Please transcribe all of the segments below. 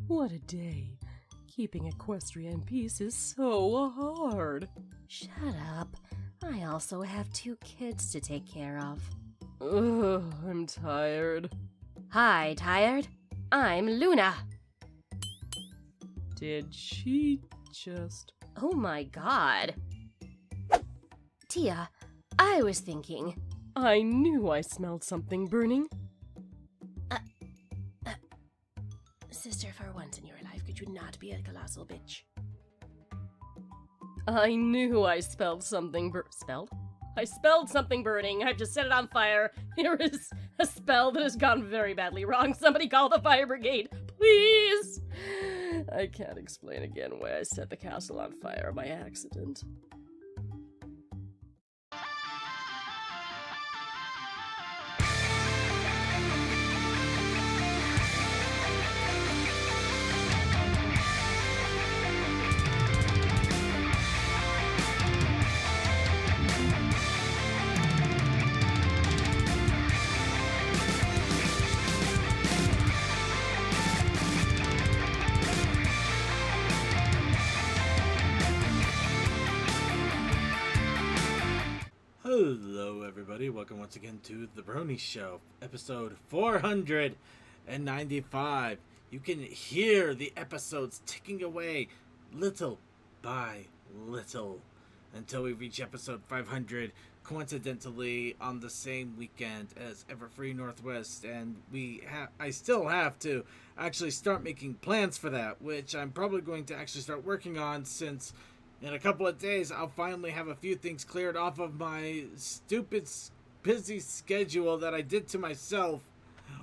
What a day. Keeping Equestria in peace is so hard. Shut up. I also have 2 kids to take care of. Ugh, I'm tired. Hi, tired? I'm Luna. Did she just... Oh my god. Tia, I was thinking... I knew I smelled something burning. Sister, for once in your life, could you not be a colossal bitch? I knew I spelled something spelled? I spelled something burning. I just set it on fire. Here is a spell that has gone very badly wrong. Somebody call the fire brigade, please! I can't explain again why I set the castle on fire by accident. Hello everybody, welcome once again to The Brony Show, episode 495. You can hear the episodes ticking away little by little until we reach episode 500, coincidentally on the same weekend as Everfree Northwest, and I still have to actually start making plans for that, which I'm probably going to actually start working on, since in a couple of days, I'll finally have a few things cleared off of my stupid, busy schedule that I did to myself.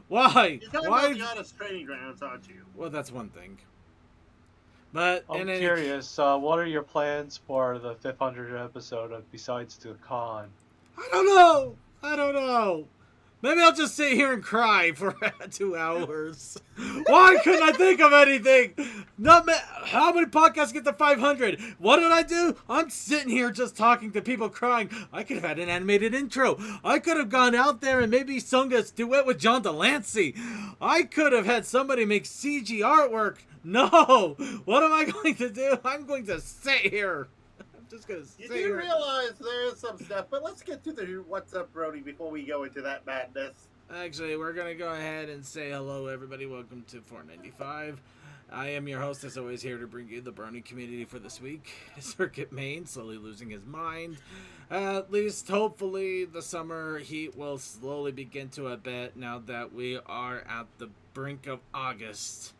Why? You're talking Why? about the honest training grounds, aren't you? Well, that's one thing. But I'm curious, what are your plans for the 500th episode besides the con? I don't know. Maybe I'll just sit here and cry for 2 hours. Why couldn't I think of anything? How many podcasts get to 500? What did I do? I'm sitting here just talking to people crying. I could have had an animated intro. I could have gone out there and maybe sung a duet with John Delancey. I could have had somebody make CG artwork. No. What am I going to do? I'm going to sit here. Just gonna You sit do here. realize there is some stuff, but let's get to the What's Up, Brony, before we go into that madness. Actually, we're gonna go ahead and say hello, everybody. Welcome to 495. I am your host, as always, here to bring you the Brony community for this week. Circuit Main slowly losing his mind. At least, hopefully, the summer heat will slowly begin to abate now that we are at the brink of August,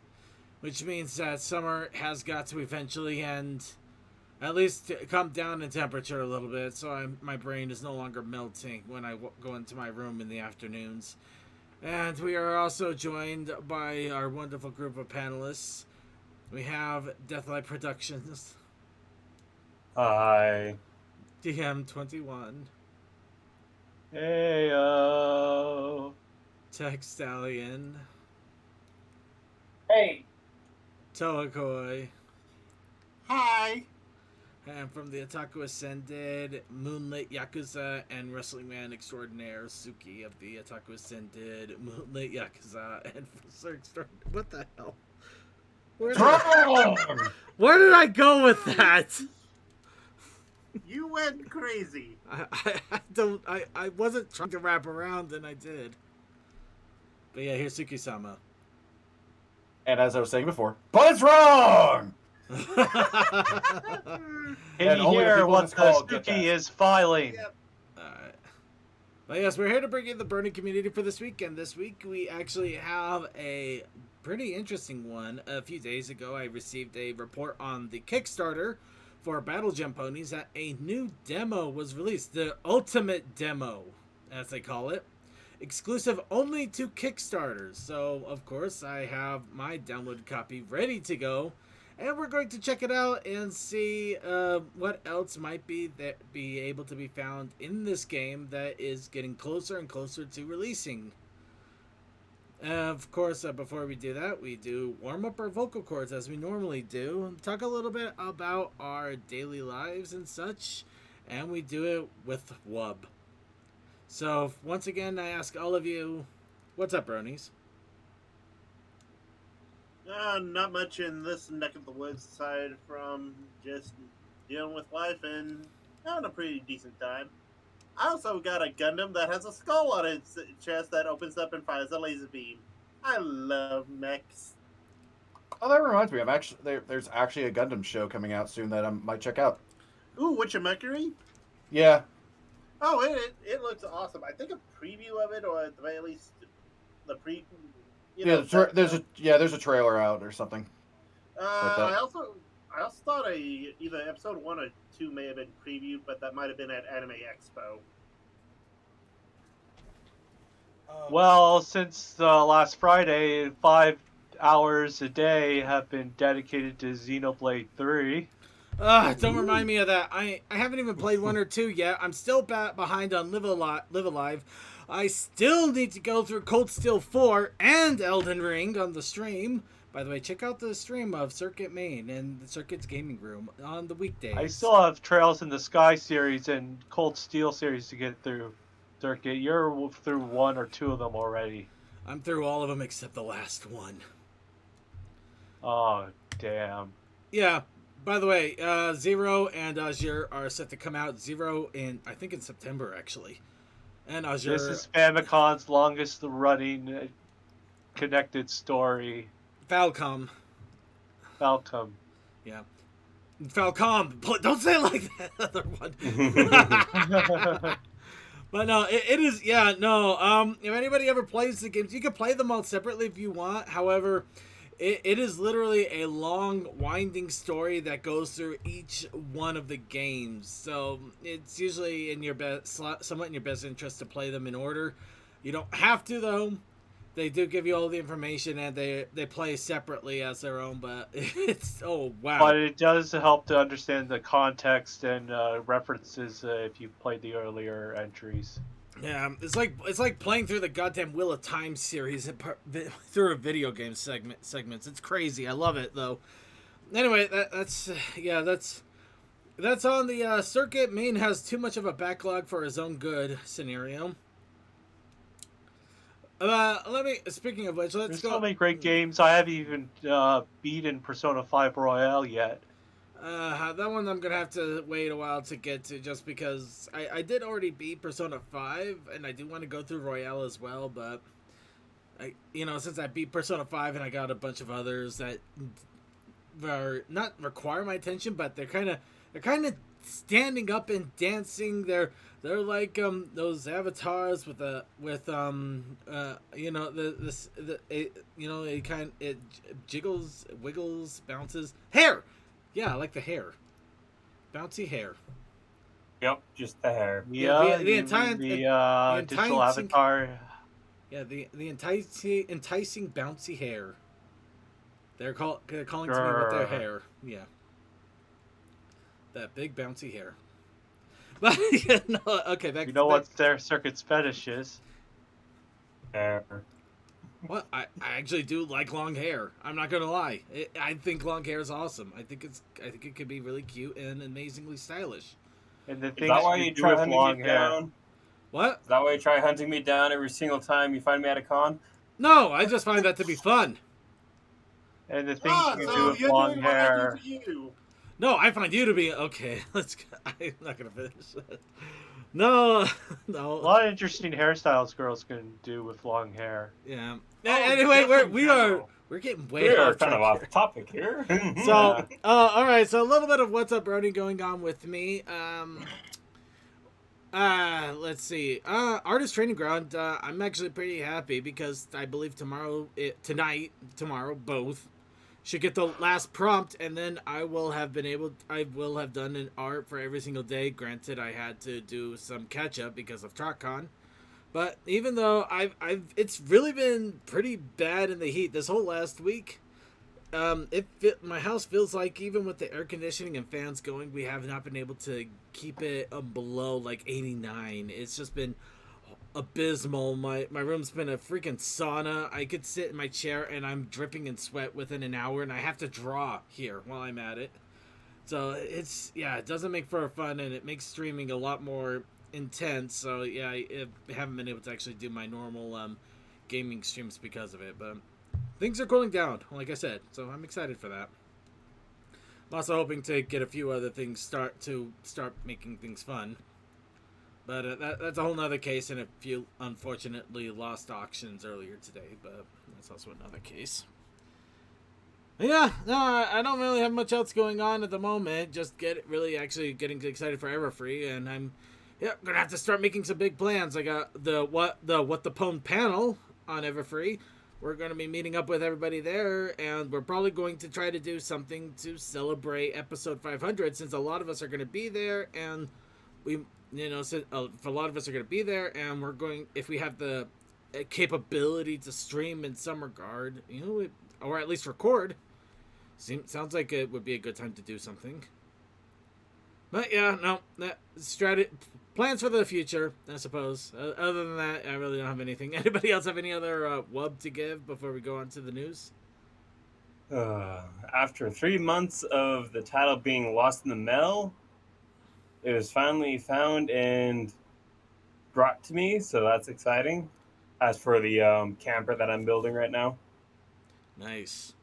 which means that summer has got to eventually end. At least come down in temperature a little bit, so my brain is no longer melting when I go into my room in the afternoons. And we are also joined by our wonderful group of panelists. We have Deathlight Productions. Hi. DM21. Heyo. Tech Stallion. Hey. Toakoi. Hi! And from the Otaku Ascended, Moonlit Yakuza, and Wrestling Man Extraordinaire, Suki of the Otaku Ascended, Moonlit Yakuza, and Wrestler Extraordinaire. What the hell? Where did I go with that? You went crazy. I wasn't trying to wrap around, and I did. But yeah, here's Suki-sama. And as I was saying before, but it's wrong! Can you hear what the Suki is filing? Yep. Alright. But yes, we're here to bring you the Brony community for this week, and this week we actually have a pretty interesting one. A few days ago, I received a report on the Kickstarter for Battle Gem Ponies that a new demo was released, the Ultimate Demo, as they call it. Exclusive only to Kickstarters. So, of course, I have my downloaded copy ready to go. And we're going to check it out and see what else might be able to be found in this game that is getting closer and closer to releasing. Of course, before we do that, we do warm up our vocal cords as we normally do. Talk a little bit about our daily lives and such. And we do it with Wub. So, once again, I ask all of you, what's up, Bronies? Not much in this neck of the woods aside from just dealing with life and having a pretty decent time. I also got a Gundam that has a skull on its chest that opens up and fires a laser beam. I love mechs. Oh, that reminds me. There's actually a Gundam show coming out soon that I might check out. Ooh, Witcher Mercury? Yeah. Oh, it looks awesome. I think a preview of it, or at the very least, the pre. There's a trailer out or something. Like that. I also thought either episode 1 or 2 may have been previewed, but that might have been at Anime Expo. Well, since last Friday, 5 hours a day have been dedicated to Xenoblade 3. Don't remind me of that. I haven't even played 1 or 2 yet. I'm still behind on Live Alive. I still need to go through Cold Steel 4 and Elden Ring on the stream. By the way, check out the stream of Circuit Main and the Circuit's Gaming Room on the weekdays. I still have Trails in the Sky series and Cold Steel series to get through. Circuit, you're through 1 or 2 of them already. I'm through all of them except the last one. Oh, damn. Yeah. By the way, Zero and Azure are set to come out. Zero I think in September, actually. And Azure... This is Famicon's longest running connected story. Falcom. Yeah. Falcom. Don't say it like that other one. But no, it is, yeah, no, if anybody ever plays the games, you can play them all separately if you want. However, it is literally a long, winding story that goes through each one of the games. So it's usually in your somewhat in your best interest to play them in order. You don't have to, though. They do give you all the information, and they play separately as their own, but it's, oh, wow. But it does help to understand the context and references if you played the earlier entries. Yeah, it's like playing through the goddamn Wheel of Time series through a video game segments. It's crazy. I love it, though. Anyway, that's on the Circuit. Main has too much of a backlog for his own good scenario. Speaking of which, There's so many great games. I haven't even beaten Persona 5 Royale yet. That one I'm gonna have to wait a while to get to, just because I did already beat Persona 5, and I do want to go through Royale as well, but since I beat Persona 5 and I got a bunch of others that are not require my attention, but they're kind of standing up and dancing. They're like those avatars with it jiggles, wiggles, bounces. Hair. Yeah, I like the hair. Bouncy hair. Yep, just the hair. Yeah, the entire digital avatar. Yeah, the enticing bouncy hair. They're calling to me with their hair. Yeah. That big bouncy hair. But okay, You know what their Circuit's fetish is? Hair. What? I actually do like long hair. I'm not gonna lie. I think long hair is awesome. I think it could be really cute and amazingly stylish. And the Is things that why you you do try with hunting long me hair. down? What? Is that why you try hunting me down every single time you find me at a con? No, I just find that to be fun. And the things you do So with you're long doing what I hair. do to you. No, I find you to be okay. I'm not gonna finish that. No. A lot of interesting hairstyles girls can do with long hair. Yeah. Oh, Anyway, definitely we're getting way We're off kind of track off topic here. So, all right. So a little bit of what's up, Brony, going on with me. Let's see. Artist Training Ground. I'm actually pretty happy because I believe tomorrow, both should get the last prompt, and then I will have done an art for every single day. Granted, I had to do some catch up because of TrockCon. But even though it's really been pretty bad in the heat this whole last week. My house feels like even with the air conditioning and fans going, we have not been able to keep it below like 89. It's just been abysmal. My room's been a freaking sauna. I could sit in my chair and I'm dripping in sweat within an hour, and I have to draw here while I'm at it. So it doesn't make for fun, and it makes streaming a lot more intense. So yeah, I haven't been able to actually do my normal gaming streams because of it. But things are cooling down, like I said, so I'm excited for that. I'm also hoping to get a few other things start making things fun. But that's a whole nother case, and a few unfortunately lost auctions earlier today, but that's also another case. But yeah, no, I don't really have much else going on at the moment. Just getting excited for Everfree, and I'm gonna have to start making some big plans. I got the what the Pwn panel on Everfree. We're gonna be meeting up with everybody there, and we're probably going to try to do something to celebrate episode 500, since a lot of us are gonna be there, and for a lot of us are gonna be there, and we're going, if we have the capability to stream in some regard, or at least record. Sounds like it would be a good time to do something. But yeah, no, plans for the future, I suppose. Other than that, I really don't have anything. Anybody else have any other wub to give before we go on to the news? After 3 months of the title being lost in the mail, it was finally found and brought to me, so that's exciting. As for the camper that I'm building right now, Nice.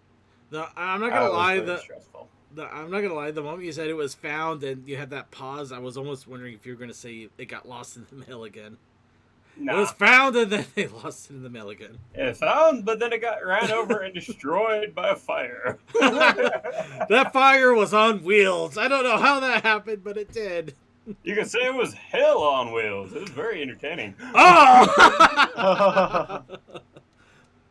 I'm not gonna lie. Very stressful. I'm not gonna lie. The moment you said it was found and you had that pause, I was almost wondering if you were gonna say it got lost in the mail again. Nah. It was found and then they lost it in the mail again. It found, but then it got ran over and destroyed by a fire. That fire was on wheels. I don't know how that happened, but it did. You could say it was hell on wheels. It was very entertaining. Oh!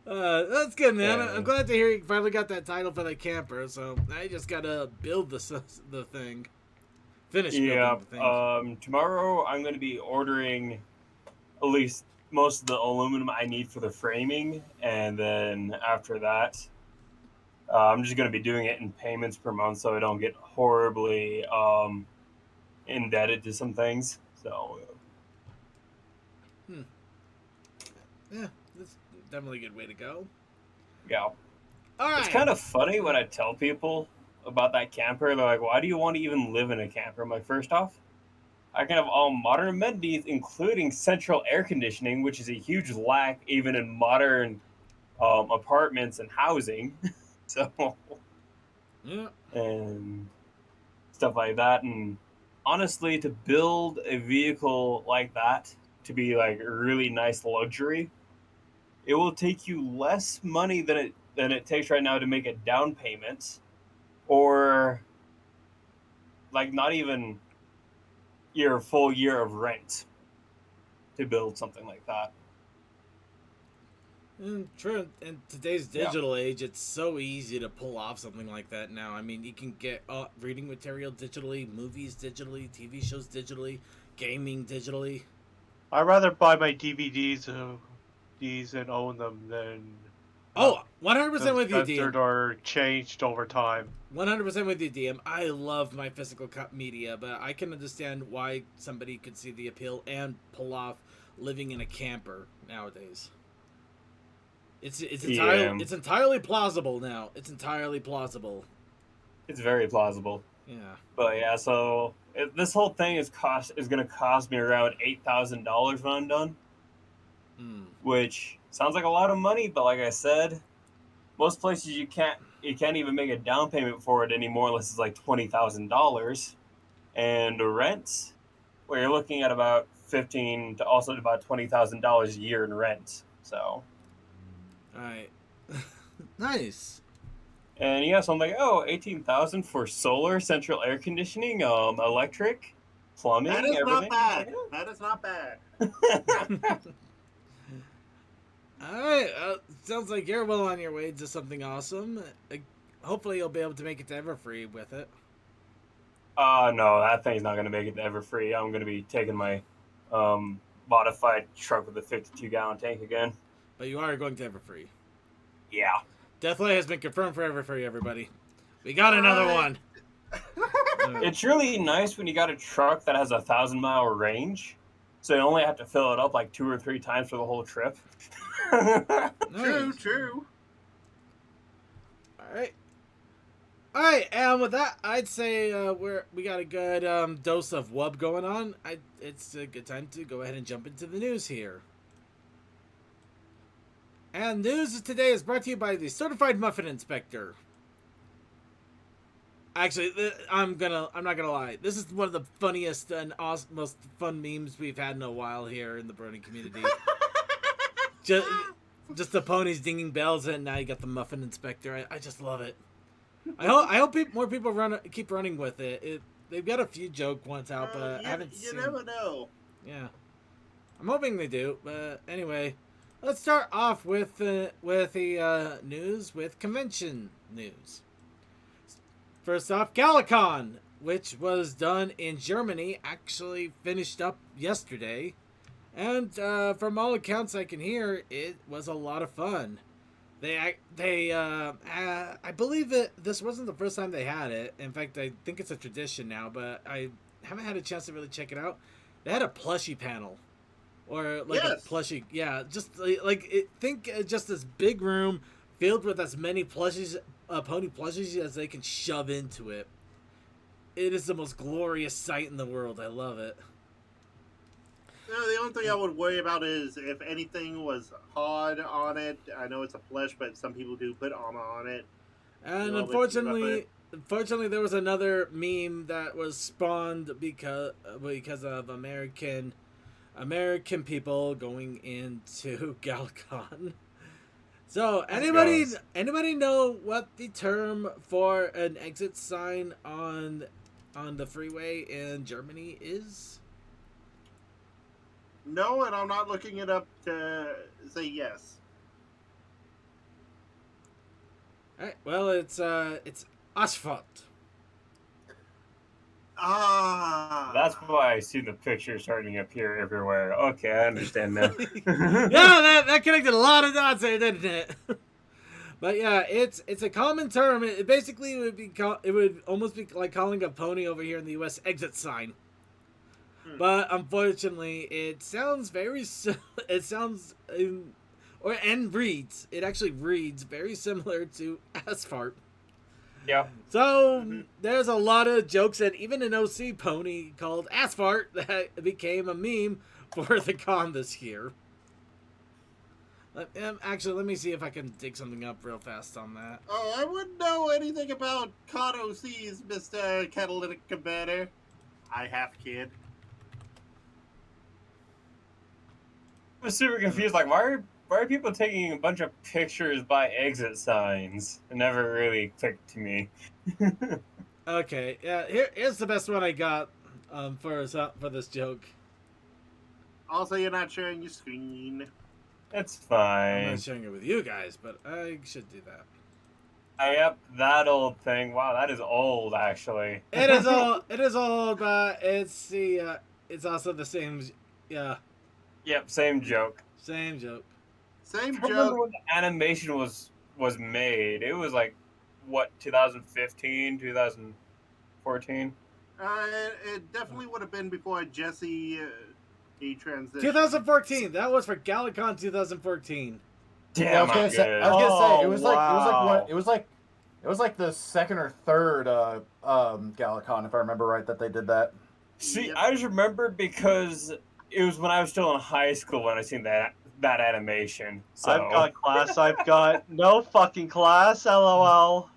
That's good, man. Yeah. I'm glad to hear you finally got that title for that camper. So I just gotta build the thing. Finish building the thing. Tomorrow I'm going to be ordering at least most of the aluminum I need for the framing, and then after that, I'm just going to be doing it in payments per month, so I don't get horribly indebted to some things. So, Yeah, that's definitely a good way to go. yeah. All right. It's kind of funny when I tell people about that camper. They're like, why do you want to even live in a camper? I'm like, first off, I can have all modern amenities, including central air conditioning, which is a huge lack even in modern apartments and housing. So, Yeah. and stuff like that. And honestly, to build a vehicle like that to be like a really nice luxury, it will take you less money than it takes right now to make a down payment, or like not even your full year of rent to build something like that. True. In today's digital age, it's so easy to pull off something like that now. I mean, you can get reading material digitally, movies digitally, TV shows digitally, gaming digitally. I'd rather buy my DVDs and own them than 100% with you, censored DM. or changed over time. 100% with you, DM. I love my physical media, but I can understand why somebody could see the appeal and pull off living in a camper nowadays. It's entirely plausible now. It's entirely plausible. It's very plausible. Yeah. But yeah, so this whole thing is going to cost me around $8,000 when I'm done, which sounds like a lot of money. But like I said, most places you can't even make a down payment for it anymore unless it's like $20,000, and the rent, where you're looking at about $15,000 to also about $20,000 a year in rent. So. All right. Nice. And yeah, so I'm like, $18,000 for solar, central air conditioning, electric, plumbing, That is everything. not bad. That is not bad. All right. Sounds like you're well on your way to something awesome. Hopefully, you'll be able to make it to Everfree with it. No, that thing's not going to make it to Everfree. I'm going to be taking my modified truck with a 52-gallon tank again. But you are going to Everfree. Yeah. Deathlight has been confirmed for Everfree, everybody. We got another one. It's really nice when you got a truck that has a 1,000-mile range, so you only have to fill it up like 2 or 3 times for the whole trip. Nice. True. All right, and with that, I'd say we got a good dose of wub going on. It's a good time to go ahead and jump into the news here. And news today is brought to you by the Certified Muffin Inspector. Actually, I'm not gonna lie. This is one of the funniest and most fun memes we've had in a while here in the Brony community. just the ponies dinging bells, and now you got the Muffin Inspector. I just love it. I hope more people keep running with it. They've got a few joke ones out, but I haven't seen. You never know. Yeah, I'm hoping they do. But anyway, let's start off with the news with convention news. First off, Galicon, which was done in Germany, actually finished up yesterday. And from all accounts I can hear, it was a lot of fun. I believe that this wasn't the first time they had it. In fact, I think it's a tradition now, but I haven't had a chance to really check it out. They had a plushie panel. Or like a plushie, yeah, just think just this big room filled with as many plushies, pony plushies as they can shove into it. It is the most glorious sight in the world. I love it. The only thing I would worry about is if anything was hard on it. I know it's a plush, but some people do put armor on it. And unfortunately, there was another meme that was spawned because of American people going into Galcon. So anybody know what the term for an exit sign on the freeway in Germany is? No, and I'm not looking it up to say yes. All right, well, it's asphalt. That's why I see the pictures starting to appear everywhere. Okay, I understand now. Yeah, that connected a lot of dots there, didn't it? But yeah, it's a common term. It basically would almost be like calling a pony over here in the U.S. exit sign. But unfortunately, it sounds reads. It actually reads very similar to asphalt. Yeah. So there's a lot of jokes, and even an OC pony called Asphalt that became a meme for the con this year. Actually, let me see if I can dig something up real fast on that. Oh, I wouldn't know anything about con OCs, Mr. Catalytic Converter. I have kid. I was super confused. Like, why are people taking a bunch of pictures by exit signs? It never really clicked to me. Okay, yeah. Here's the best one I got for this joke. Also, you're not sharing your screen. It's I'm fine. not sharing it with you guys, but I should do that. Yep, that old thing. Wow, that is old, actually. It is old, but it's also the same. Yeah. Yep, same joke. Same joke. Same I remember joke. when the animation was made. It was like, what, 2015, 2014? It definitely would have been before Jesse he transitioned. 2014. That was for Galicon 2014. Damn, Yeah, I was gonna say it was like the second or third Galicon, if I remember right, that they did that. See, Yep. I just remember because it was when I was still in high school when I seen that animation. So. I've got class. I've got no fucking class. LOL.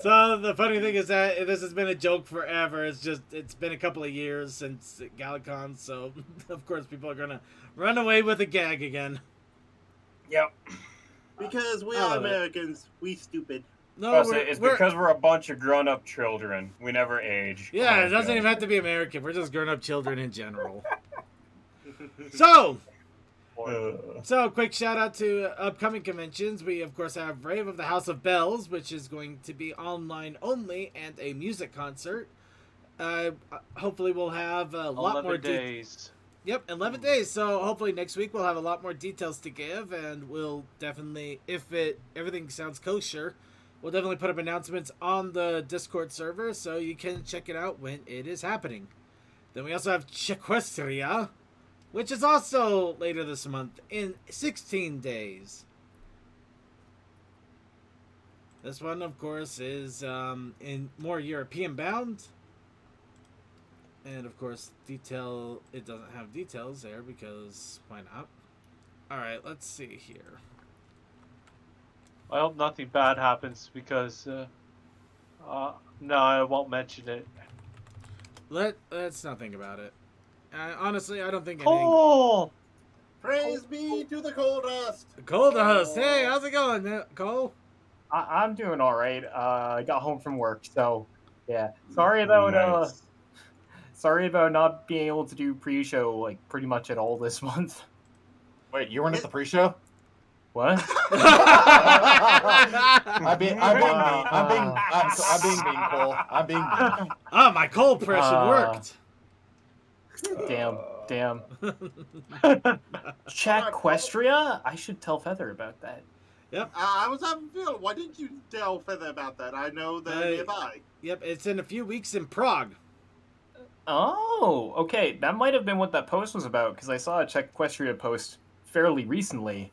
So the funny thing is that this has been a joke forever. It's been a couple of years since Galicon, so of course people are gonna run away with a gag again. Yep. Because we I are love it. Americans. We stupid. No, It's because we're a bunch of grown-up children. We never age. yeah, Oh, it doesn't God. even have to be American. We're just grown-up children in general. So quick shout out to upcoming conventions. We of course have Rave of the House of Bells, which is going to be online only, and a music concert. Hopefully we'll have a lot more days. Yep, 11 days. So hopefully next week we'll have a lot more details to give, and we'll definitely, if everything sounds kosher, we'll definitely put up announcements on the Discord server so you can check it out when it is happening. Then we also have Chequestria, which is also later this month in 16 days. This one, of course, is in more European bound. And, of course, it doesn't have details there because why not? Alright, let's see here. I hope nothing bad happens because, no, I won't mention it. Let's not think about it. Honestly, I don't think anything. Cole! Praise be to the coal dust. Cole dust. Hey, how's it going, Cole? I'm doing all right. I got home from work, so yeah. Sorry about sorry about not being able to do pre-show like pretty much at all this month. Wait, you weren't at the pre-show? What? I'm being mean, Cole. I'm being mean. Oh, my Cole impression worked. Damn. Chequestria? I should tell Feather about that. Yep. I was having a feeling. Why didn't you tell Feather about that? I know they're nearby. Yep, it's in a few weeks in Prague. Oh, okay. That might have been what that post was about, because I saw a Chequestria post fairly recently.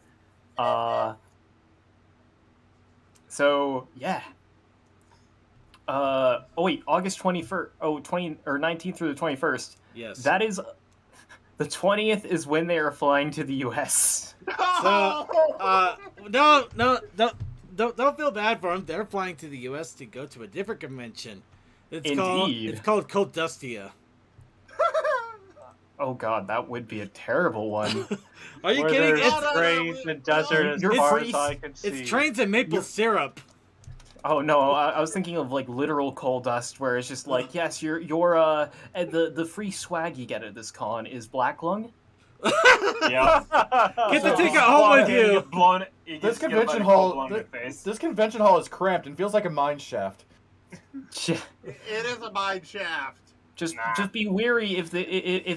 So yeah. Oh wait, August 21st. Oh, 19th through the 21st. Yes. That is the 20th is when they are flying to the US. So, don't feel bad for them. They're flying to the US to go to a different convention. It's called Coldustia. Oh god, that would be a terrible one. Are you Where kidding? there's trains and desert as far as I can see. It's trains and maple syrup. Oh no, I was thinking of like literal coal dust, where it's just like, yes, you're the free swag you get at this con is black lung. Yeah. Get the ticket home with you. This convention hall is cramped and feels like a mine shaft. It is a mine shaft. Just be wary if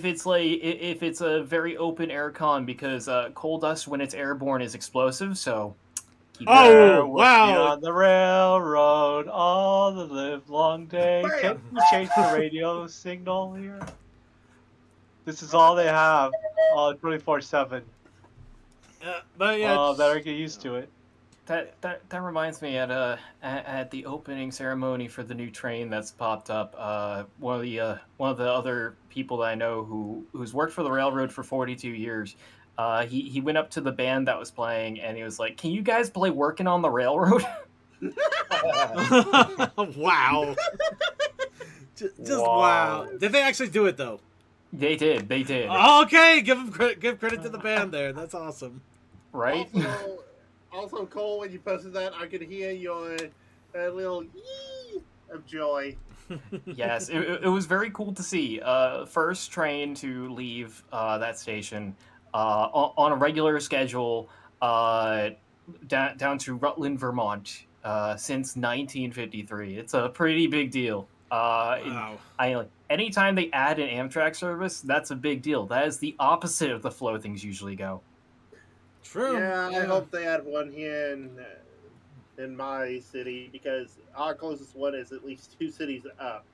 it's a very open air con, because coal dust when it's airborne is explosive. So. Wow! On the railroad all the live long day. Can you change the radio signal here? This is all they have, 24/7. But yeah, better get used to it. That reminds me, at the opening ceremony for the new train that's popped up, one of the other people that I know who's worked for the railroad for 42 years. He went up to the band that was playing and he was like, "Can you guys play Working on the Railroad?" Wow. Just wow. Did they actually do it though? They did. Okay, give credit to the band there. That's awesome. Right? Also, Cole, when you posted that, I could hear your little yee of joy. Yes, it was very cool to see. First train to leave that station on a regular schedule down to Rutland, Vermont, since 1953. It's a pretty big deal. Wow. Anytime they add an Amtrak service, that's a big deal. That is the opposite of the flow things usually go. True. Yeah, I hope they add one here in my city, because our closest one is at least 2 cities up.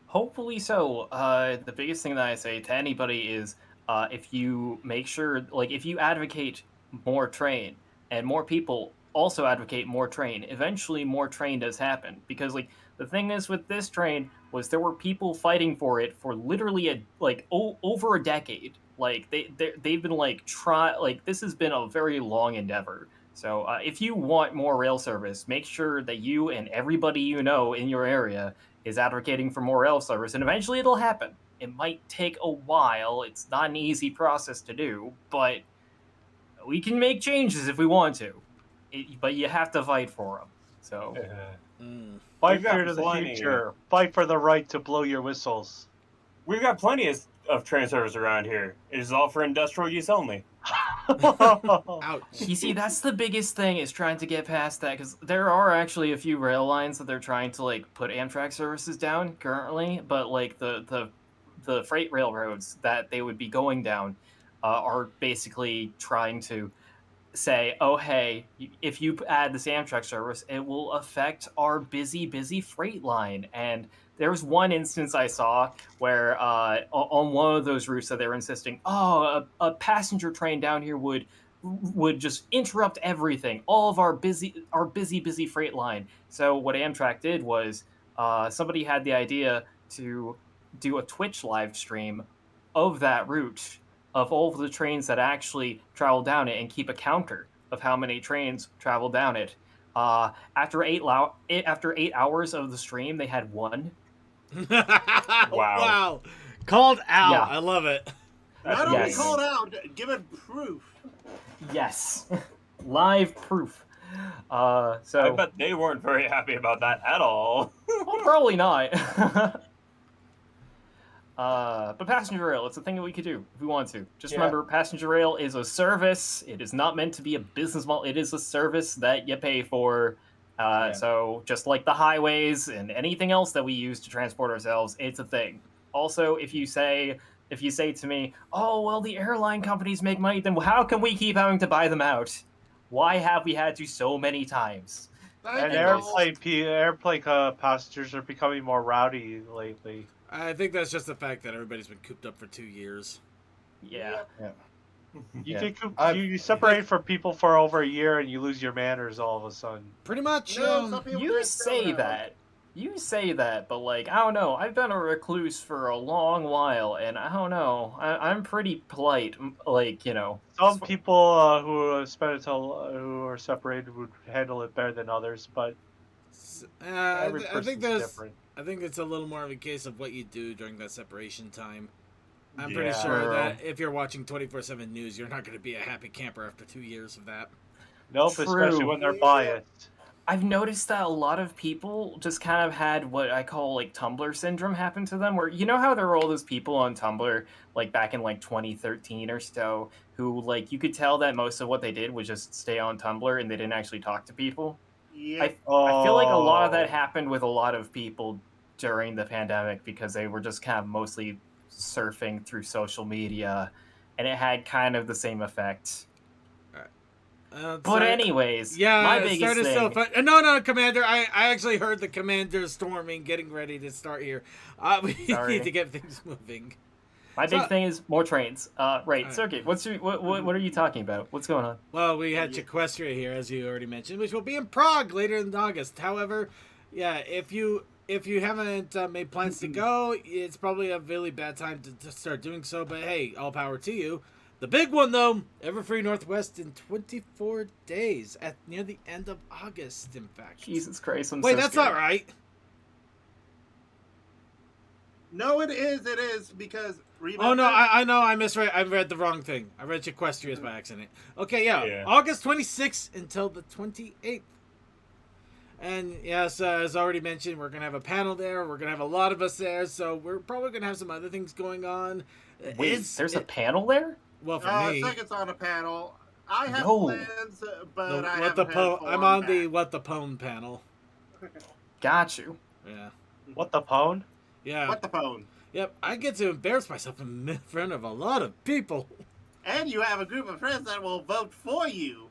Hopefully so. The biggest thing that I say to anybody is, if you make sure, if you advocate more train and more people also advocate more train, eventually more train does happen. Because the thing is with this train was there were people fighting for it for literally over a decade. They've been this has been a very long endeavor. So if you want more rail service, make sure that you and everybody you know in your area is advocating for more rail service, and eventually it'll happen. It might take a while. It's not an easy process to do, but we can make changes if we want to. But you have to fight for them. So fight for the future. Fight for the right to blow your whistles. We've got plenty of train service around here. It is all for industrial use only. Ouch. You see, that's the biggest thing, is trying to get past that, because there are actually a few rail lines that they're trying to put Amtrak services down currently, but the freight railroads that they would be going down are basically trying to say, oh hey, if you add this Amtrak service, it will affect our busy freight line. And there was one instance I saw where on one of those routes that they were insisting, a passenger train down here would just interrupt everything, all of our busy freight line. So what Amtrak did was somebody had the idea to do a Twitch live stream of that route, of all of the trains that actually travel down it, and keep a counter of how many trains travel down it. After 8 hours of the stream, they had one. Wow. Called out. Yeah. I love it. Not only Yes. called out, given proof. Yes, live proof. I So bet they weren't very happy about that at all. well, probably not. But passenger rail, it's a thing that we could do if we want to. Just remember, passenger rail is a service. It is not meant to be a business model. It is a service that you pay for. So just like the highways and anything else that we use to transport ourselves, it's a thing. Also, if you say to me, "Oh, well, the airline companies make money, then how can we keep having to buy them out? Why have we had to so many times?" And airplane passengers are becoming more rowdy lately. I think that's just the fact that everybody's been cooped up for 2 years. Yeah. You separate from people for over a year and you lose your manners all of a sudden. Pretty much. You say that. You say that, but like, I don't know. I've been a recluse for a long while, and I don't know. I'm pretty polite. Like, you know. Some people who who are separated would handle it better than others, but every person's different. I think it's a little more of a case of what you do during that separation time. I'm pretty sure that if you're watching 24/7 news, you're not going to be a happy camper after 2 years of that. Nope, especially when they're biased. I've noticed that a lot of people just kind of had what I call like Tumblr syndrome happen to them, where you know how there were all those people on Tumblr like back in like 2013 or so who like you could tell that most of what they did was just stay on Tumblr and they didn't actually talk to people. Yeah. I feel like a lot of that happened with a lot of people during the pandemic because they were just kind of mostly surfing through social media, and it had kind of the same effect. But anyways, my biggest thing... so fun. No, Commander. I actually heard the Commander storming, getting ready to start here. We need to get things moving. My big thing is more trains. Right, Circuit. What are you talking about? What's going on? Well, we had Sequestria here, as you already mentioned, which will be in Prague later in August. However, if you haven't made plans to go, it's probably a really bad time to start doing so. But hey, all power to you. The big one, though, Everfree Northwest in 24 days, at near the end of August, in fact. Jesus Christ, Wait, that's not right. No, it is, because... Oh, no, I know, I misread. I read the wrong thing. I read Sequestria's by accident. Okay, yeah. August 26th until the 28th. And yes, as already mentioned, we're going to have a panel there. We're going to have a lot of us there, so we're probably going to have some other things going on. Wait, there's a panel there? Well, for me... Second's on a panel. I have plans, but I haven't I'm on the What the Pwn panel. Got you. Yeah. What the Pwn? Yeah. What the Pwn? Yep, I get to embarrass myself in front of a lot of people. And you have a group of friends that will vote for you.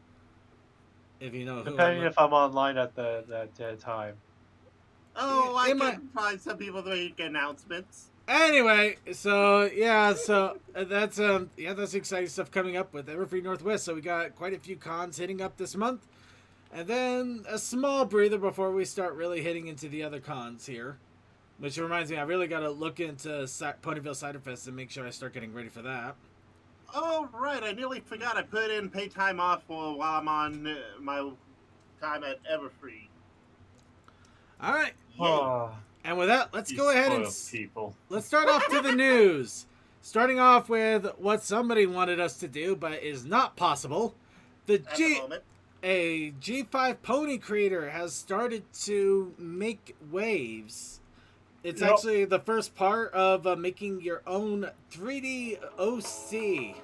If you know who. Depending if I'm online at that time. Oh, I can find some people to make announcements. Anyway, so that's exciting stuff coming up with Everfree Northwest. So we got quite a few cons hitting up this month, and then a small breather before we start really hitting into the other cons here. Which reminds me, I really got to look into Ponyville Cider Fest and make sure I start getting ready for that. Oh, right. I nearly forgot I put in paid time off while I'm on my time at Everfree. All right. Yeah. And with that, let's go ahead and let's start off to the news. Starting off with what somebody wanted us to do, but is not possible. A G5 pony creator has started to make waves. It's actually the first part of making your own 3D OC.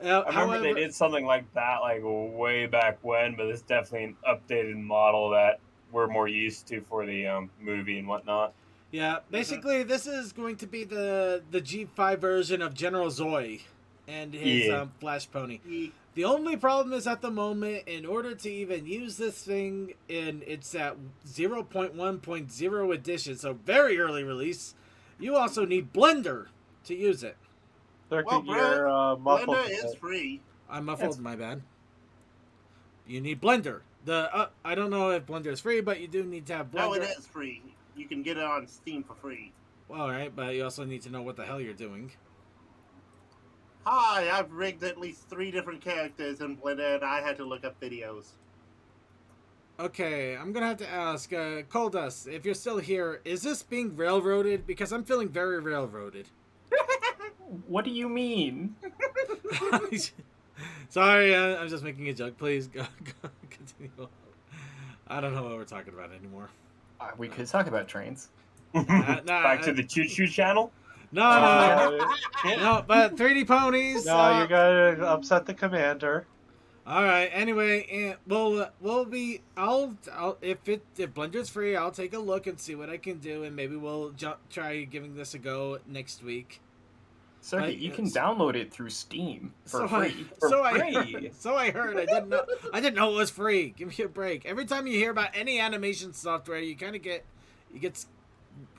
I remember they did something like that like way back when, but it's definitely an updated model that we're more used to for the movie and whatnot. Yeah, basically this is going to be the G5 version of General Zoi and his Flash Pony. The only problem is at the moment, in order to even use this thing, it's at 0.1.0 edition, so very early release, you also need Blender to use it. Blender is free. I'm muffled, my bad. You need Blender. I don't know if Blender is free, but you do need to have Blender. No, it is free. You can get it on Steam for free. Well, alright, but you also need to know what the hell you're doing. Hi, I've rigged at least 3 different characters in Blender, and I had to look up videos. Okay, I'm gonna have to ask, Coldust, if you're still here, is this being railroaded? Because I'm feeling very railroaded. What do you mean? Sorry, I'm just making a joke. Please go continue on. I don't know what we're talking about anymore. We could talk about trains. Back to the choo-choo channel. No, but 3D ponies. No, you're gonna upset the commander. All right. Anyway, we'll be. I'll if Blender's free, I'll take a look and see what I can do, and maybe we'll try giving this a go next week. Sir, you can download it through Steam for free. So I heard. I didn't know it was free. Give me a break. Every time you hear about any animation software, you kind of get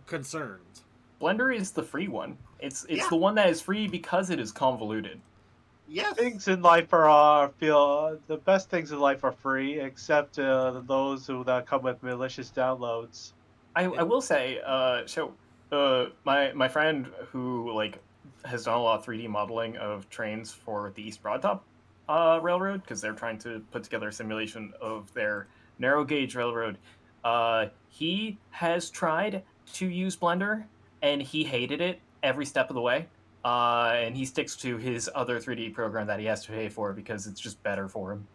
concerned. Blender is the free one. It's the one that is free because it is convoluted. Yes. Things in life the best things in life are free, except those that come with malicious downloads. I will say, my friend who has done a lot of 3D modeling of trains for the East Broadtop Railroad, because they're trying to put together a simulation of their narrow gauge railroad. He has tried to use Blender, and he hated it every step of the way. And he sticks to his other 3D program that he has to pay for because it's just better for him.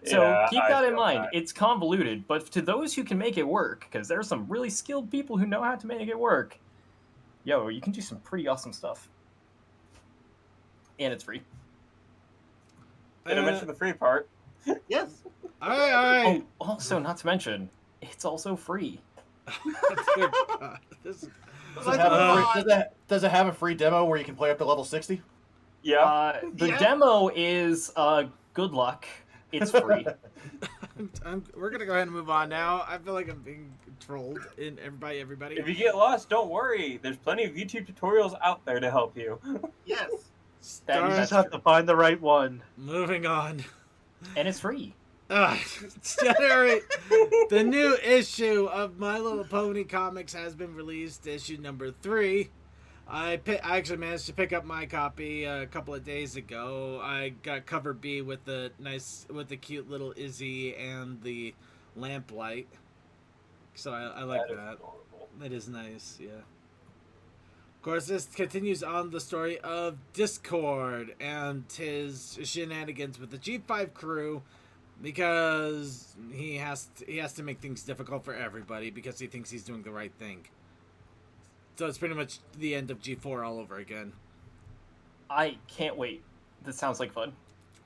So keep that in mind. It's convoluted, but to those who can make it work, because there are some really skilled people who know how to make it work, you can do some pretty awesome stuff. And it's free. Did I mention the free part? Yes. All right. Oh, also, not to mention, it's also free. Dear God, Does it have a free demo where you can play up to level 60? Yeah. The demo is good luck. It's free. We're gonna go ahead and move on now. I feel like I'm being trolled by everybody. If you get lost, don't worry. There's plenty of YouTube tutorials out there to help you. Yes. You just have to find the right one. Moving on. And it's free. January, the new issue of My Little Pony Comics has been released, issue number 3. I actually managed to pick up my copy a couple of days ago. I got cover B with the cute little Izzy and the lamplight. So I like that. That is nice, yeah. Of course, this continues on the story of Discord and his shenanigans with the G5 crew, because he has to make things difficult for everybody because he thinks he's doing the right thing. So it's pretty much the end of G4 all over again. I can't wait. This sounds like fun.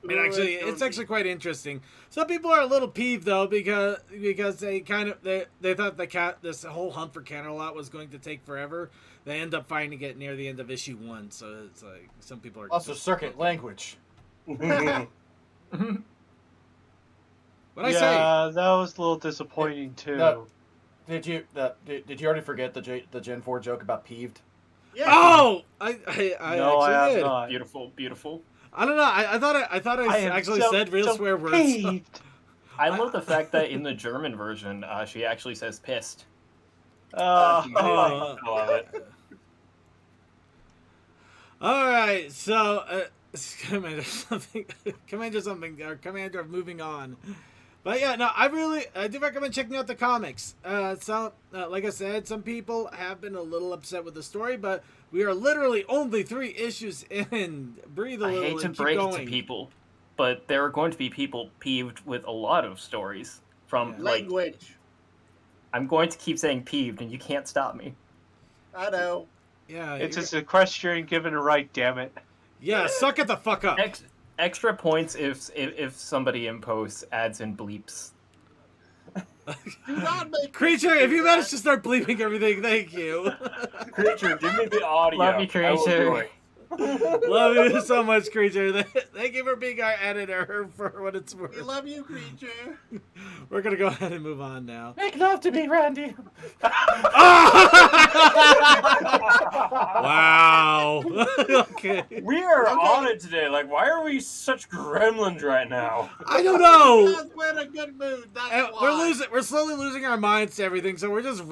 It's actually quite interesting. Some people are a little peeved though because they thought this whole hunt for Canterlot was going to take forever. They end up finding it near the end of issue 1, so it's like some people are Also, circuit language. What I say? Yeah, that was a little disappointing too. No. Did you already forget the Gen 4 joke about peeved? Yeah. Oh, I have did. not. Beautiful. I don't know. I thought I actually said real swear words. Peeved. I love the fact that in the German version, she actually says pissed. I love it. All right, so Commander, moving on. But yeah, no, I do recommend checking out the comics. Like I said, some people have been a little upset with the story, but we are literally only 3 issues in. Breathe a little. I hate to break it to people, but there are going to be people peeved with a lot of stories from language. I'm going to keep saying peeved, and you can't stop me. I know. Yeah, It's just equestrian given a right, damn it. Yeah, suck it the fuck up. Extra points if somebody in post adds in bleeps. Do not make Creature, if you manage to start bleeping everything, thank you. Creature, give me the audio. Love you, I will do Creature. it. Love you so much, Creature. Thank you for being our editor for what it's worth. We love you, Creature. We're gonna go ahead and move on now. Make love to me, Randy. Wow. Okay. We are on it today. Like, why are we such gremlins right now? I don't know. Because we're in a good mood. That's And why. we're slowly losing our minds to everything, so we're just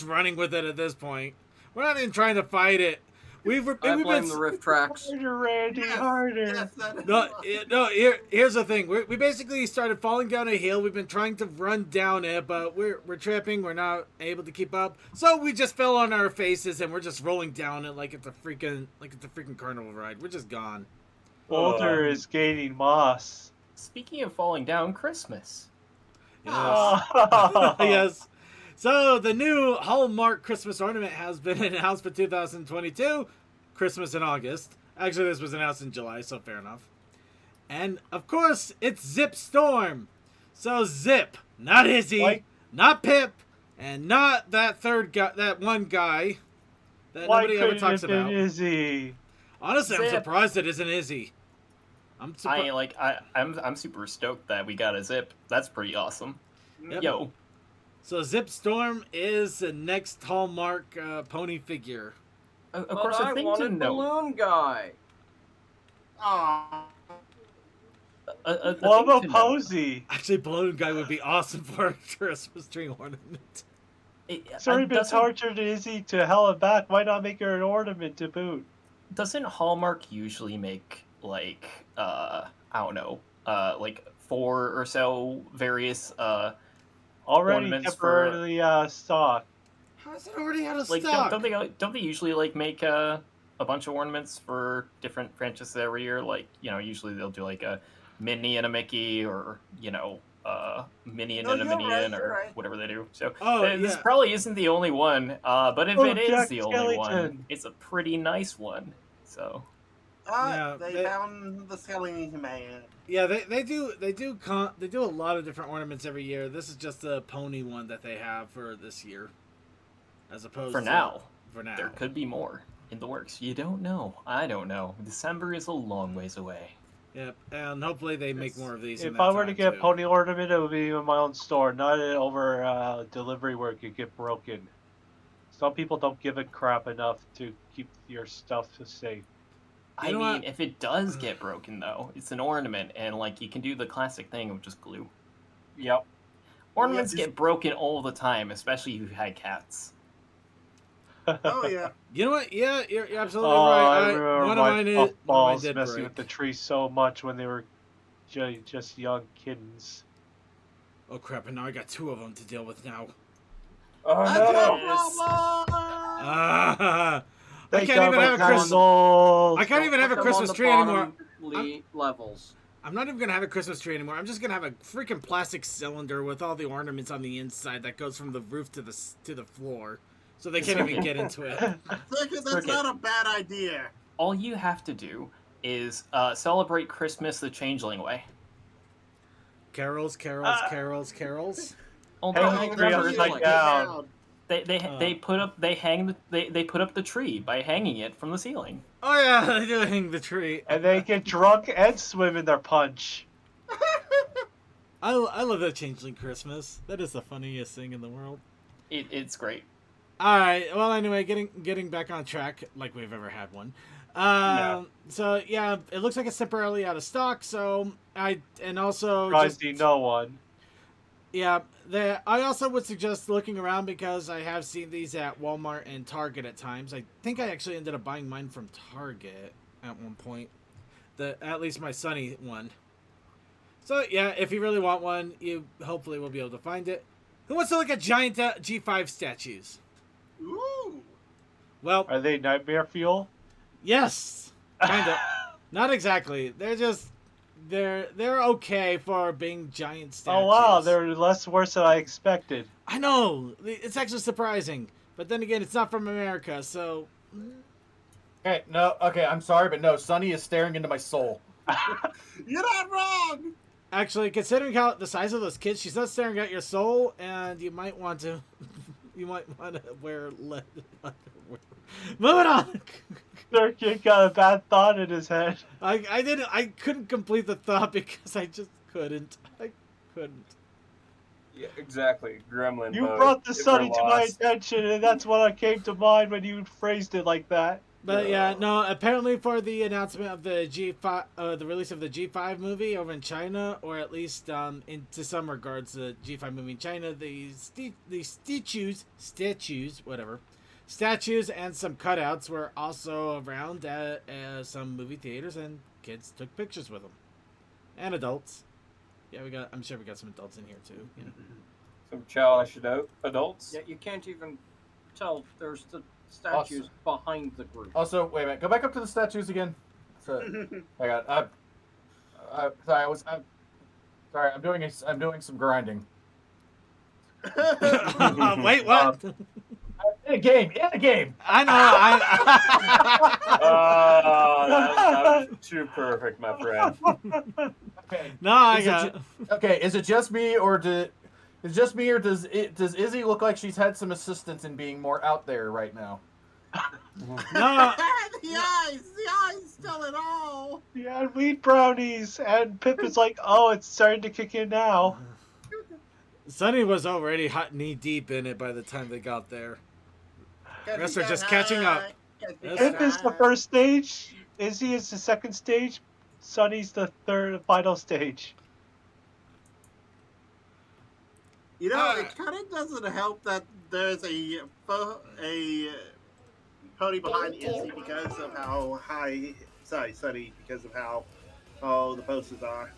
running with it at this point. We're not even trying to fight it. we've I been blame the riff tracks. Harder, Randy, Yes, harder. yes, that is no, why. no. Here's the thing. We basically started falling down a hill. We've been trying to run down it, but we're tripping. We're not able to keep up. So we just fell on our faces and we're just rolling down it like it's a freaking carnival ride. We're just gone. Boulder is gaining moss. Speaking of falling down, Christmas. Yes. Oh. Yes. So the new Hallmark Christmas ornament has been announced for 2022. Christmas in August. Actually, this was announced in July, so fair enough. And of course, it's Zip Storm. So Zip, not Izzy, Like- not Pip, and not that third guy, that one guy that Why nobody ever couldn't talks it have about. been Izzy? Honestly, I'm Zip. surprised it isn't Izzy. I'm surprised. I'm super stoked that we got a Zip. That's pretty awesome. Yep. Yo, So Zip Storm is the next Hallmark pony figure. of But course, I a thing to wanted note. Balloon Guy. Aw. A What thing about to note. Posey? Actually, Balloon Guy would be awesome for a Christmas tree ornament. It's already been tortured Izzy to hell and back. Why not make her an ornament to boot? Doesn't Hallmark usually make like I don't know, like 4 or so various Already Ornaments temporarily stock. How is it already out of like stock? don't they usually like make a bunch of ornaments for different franchises every year? Like, you know, usually they'll do like a Minnie and a Mickey, or you know, Minion No, and a you're Minion, right, or you're right. whatever they do. So Oh, this yeah. probably isn't the only one. But if Oh, it is Jack the only one, Skellington. it's a pretty nice one. So Yeah, They they- found the Skellington Man. Yeah, they do a lot of different ornaments every year. This is just the pony one that they have for this year, as opposed for to now, For now, there could be more in the works. You don't know. I don't know. December is a long ways away. Yep, and hopefully they make more of these. in If that I were to time, get a too. pony ornament, it would be in my own store, not over delivery where it could get broken. Some people don't give a crap enough to keep your stuff safe. I know mean, what? if it does get broken, though, it's an ornament, and like you can do the classic thing of just glue. Yep. Ornaments just- get broken all the time, especially if you had cats. Oh yeah. You know what? Yeah, you're absolutely Oh, right. I remember one my of mine balls did messing break. with the tree so much when they were just young kittens. Oh crap! And now I got 2 of them to deal with now. Oh That's no! no problem. Ah! I Thank can't God even my have a cat's Christmas. old. I can't even have a Put them on Christmas the tree anymore. bottom levels. I'm not even gonna have a Christmas tree anymore. I'm just gonna have a freaking plastic cylinder with all the ornaments on the inside that goes from the roof to the floor, so they can't even get into it. That's Okay. not a bad idea. All you have to do is celebrate Christmas the Changeling way. Carols, carols, carols, carols. Although Hang I the Hang tree the remember tree upside down. they put up the tree by hanging it from the ceiling. Oh yeah, they do hang the tree. And they get drunk and swim in their punch. I love that Changeling Christmas. That is the funniest thing in the world. It's great. All right. Well, anyway, getting back on track like we've ever had one. So yeah, it looks like it's temporarily out of stock. So Surprising no one. yeah, I also would suggest looking around because I have seen these at Walmart and Target at times. I think I actually ended up buying mine from Target at one point. At least my Sunny one. So yeah, if you really want one, you hopefully will be able to find it. Who wants to look at giant G5 statues? Ooh. Well, Are they nightmare fuel? yes, kind of. Not exactly. They're okay for being giant statues. Oh wow, they're less worse than I expected. I know. It's actually surprising. But then again, it's not from America, so Okay, no, okay, I'm sorry, but no, Sonny is staring into my soul. You're not wrong. actually, considering how the size of those kids, she's not staring at your soul, and you might want to wear lead underwear. Moving on. Their kid got a bad thought in his head. I couldn't complete the thought because I just couldn't. I couldn't. Yeah, exactly. Gremlin. You mode. brought the If we're Sonny to my lost. attention, and that's what came to mind when you phrased it like that. But yeah, no. Apparently, for the announcement of the G5, the release of the G5 movie over in China, or at least into some regards, the G5 movie in China, the statues, whatever, Statues and some cutouts were also around at some movie theaters, and kids took pictures with them, and adults. Yeah, I'm sure we got some adults in here too. You know. Some childish adults. Yeah, you can't even tell there's the statues behind the group. Also, wait a minute. Go back up to the statues again. So, hang on. Sorry. I'm doing some grinding. Wait, what? In a game. I know. That was too perfect, my friend. Okay. No, I got. Okay, is it just me, or does Izzy look like she's had some assistance in being more out there right now? No. The eyes tell it all. Yeah, weed brownies, and Pip is like, "Oh, it's starting to kick in now." Sunny was already hot knee deep in it by the time they got there. The rest are just catching up. Pip is the first stage. Izzy is the second stage. Sunny's the third, final stage. You know, it kind of doesn't help that there's a pony behind Izzy because of how high. Sorry, Sunny, because of how the posters are.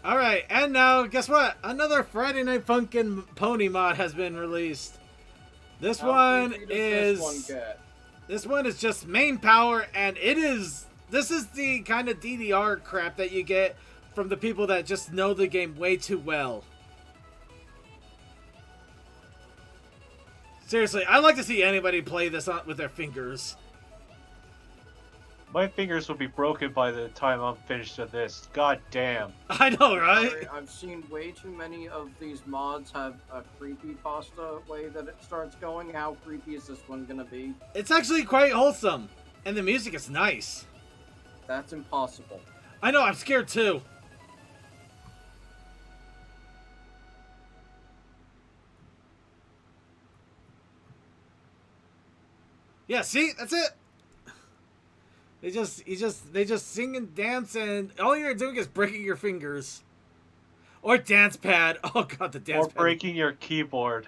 All right, and now guess what? Another Friday Night Funkin' Pony mod has been released. This one is just main power, and this is the kind of DDR crap that you get from the people that just know the game way too well. Seriously, I'd like to see anybody play this with their fingers. My fingers will be broken by the time I'm finished with this. God damn. I know, right? I've seen way too many of these mods have a creepypasta way that it starts going. How creepy is this one gonna be? It's actually quite wholesome, and the music is nice. That's impossible. I know, I'm scared too. Yeah, see? That's it. They just sing and dance, and all you're doing is breaking your fingers. Or dance pad. Oh god, the dance pad. Or breaking your keyboard.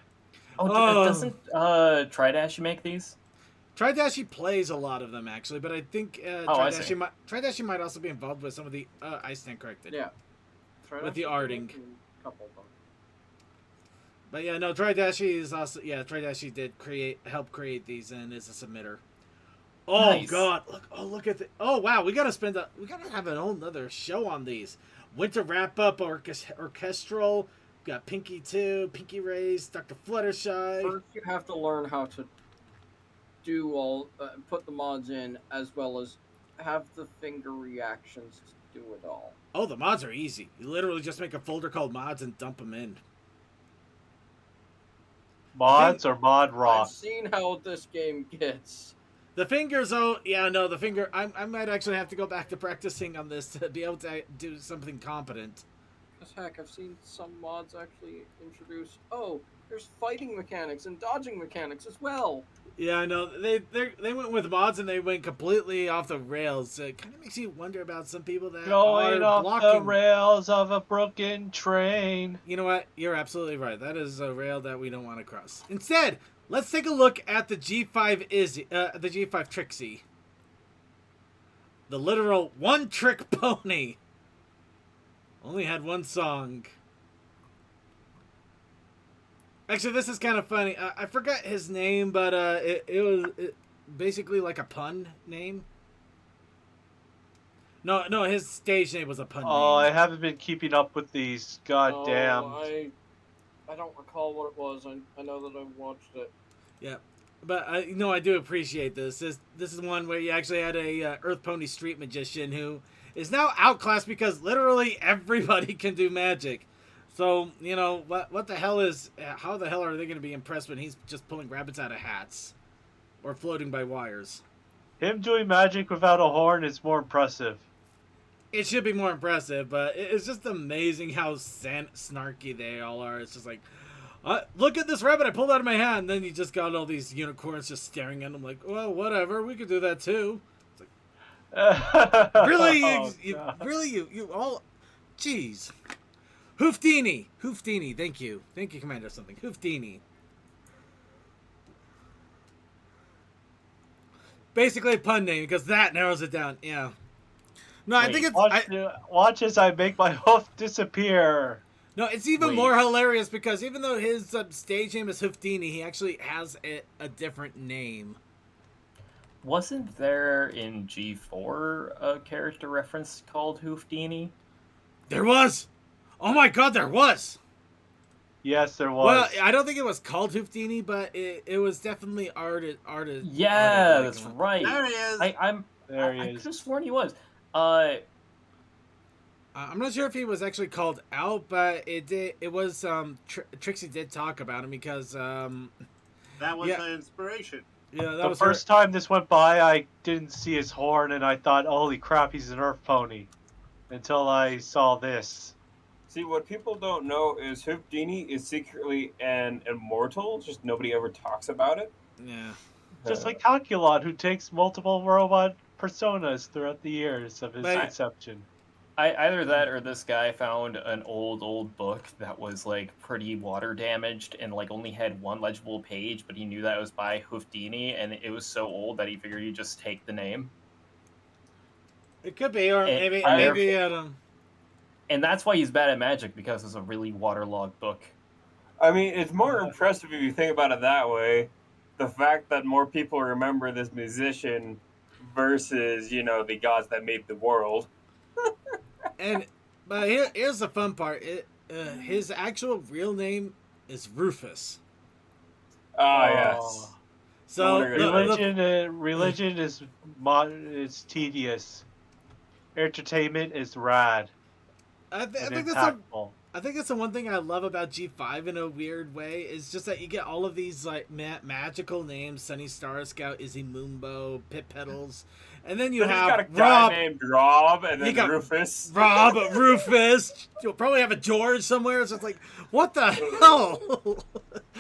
Doesn't Tridashi make these? Tridashi plays a lot of them actually, but I think Tridashi might also be involved with some of the I stand corrected. Yeah. With the arting. A couple of them. But yeah, no, Tridashi is also Tridashi did help create these and is a submitter. Oh Nice. god, look at the wow, we gotta have an whole another show on these. Winter wrap up orchestral. We got Pinky 2, Pinky Rays, Dr. Fluttershy. First, you have to learn how to do put the mods in, as well as have the finger reactions to do it all. Oh, the mods are easy. You literally just make a folder called mods and dump them in. Mods or mod rock? I've seen how this game gets. The fingers, the finger. I might actually have to go back to practicing on this to be able to do something competent. Because heck, I've seen some mods actually introduce. Oh, there's fighting mechanics and dodging mechanics as well. Yeah, I know. They went with mods and they went completely off the rails. It kind of makes you wonder about some people that Going are off blocking the rails of a broken train. You know what? You're absolutely right. That is a rail that we don't want to cross. Instead, let's take a look at the G5 the G5 Trixie. The literal one-trick pony. Only had one song. Actually, this is kind of funny. I forgot his name, but it was basically like a pun name. No, his stage name was a pun name. Oh, I haven't been keeping up with these. God damn. I don't recall what it was. I know that I watched it. Yeah, but I do appreciate this. This is one where you actually had a Earth Pony street magician who is now outclassed because literally everybody can do magic. So, you know, what the hell how the hell are they going to be impressed when he's just pulling rabbits out of hats? Or floating by wires? Him doing magic without a horn is more impressive. It should be more impressive, but it's just amazing how snarky they all are. It's just like, look at this rabbit I pulled out of my hat, and then you just got all these unicorns just staring at them like, well, whatever, we could do that too. It's like, really? You all, jeez. Hoofdini, thank you, Commander something. Hoofdini. basically a pun name because that narrows it down. Yeah. No, I think it's Watch as I make my hoof disappear. no, it's even Wait. more hilarious because even though his stage name is Hoofdini, he actually has a different name. Wasn't there in G4 a character reference called Hoofdini? There was. Oh my God, there was. Yes, there was. Well, I don't think it was called Hoofdini, but it was definitely artist. Yeah, that's right. There he is. I There he could is. have sworn he was. I'm not sure if he was actually called out, but it was Trixie did talk about him because That was yeah. the inspiration. yeah, that The was first time this went by, I didn't see his horn, and I thought, holy crap, he's an Earth pony. Until I saw this. See, what people don't know is Hoofdini is secretly an immortal, just nobody ever talks about it. Yeah. Just like Calculon, who takes multiple robot personas throughout the years of his But- conception. Either that or this guy found an old book that was like pretty water damaged and like only had one legible page, but he knew that it was by Hoofdini, and it was so old that he figured he'd just take the name. It could be, or And maybe And that's why he's bad at magic, because it's a really waterlogged book. I mean, it's more impressive if you think about it that way. The fact that more people remember this musician versus, the gods that made the world. but here's the fun part. His actual real name is Rufus. Ah, yes. So Religion is tedious. Entertainment is rad. I think impactful. I think that's the one thing I love about G5 in a weird way is just that you get all of these like magical names: Sunny Star Scout, Izzy Moonbow, Pit Pedals, and then you Then have got a guy Rob, named Rob, and You then got Rufus. Rob, Rufus. You'll probably have a George somewhere. It's just like, what the hell?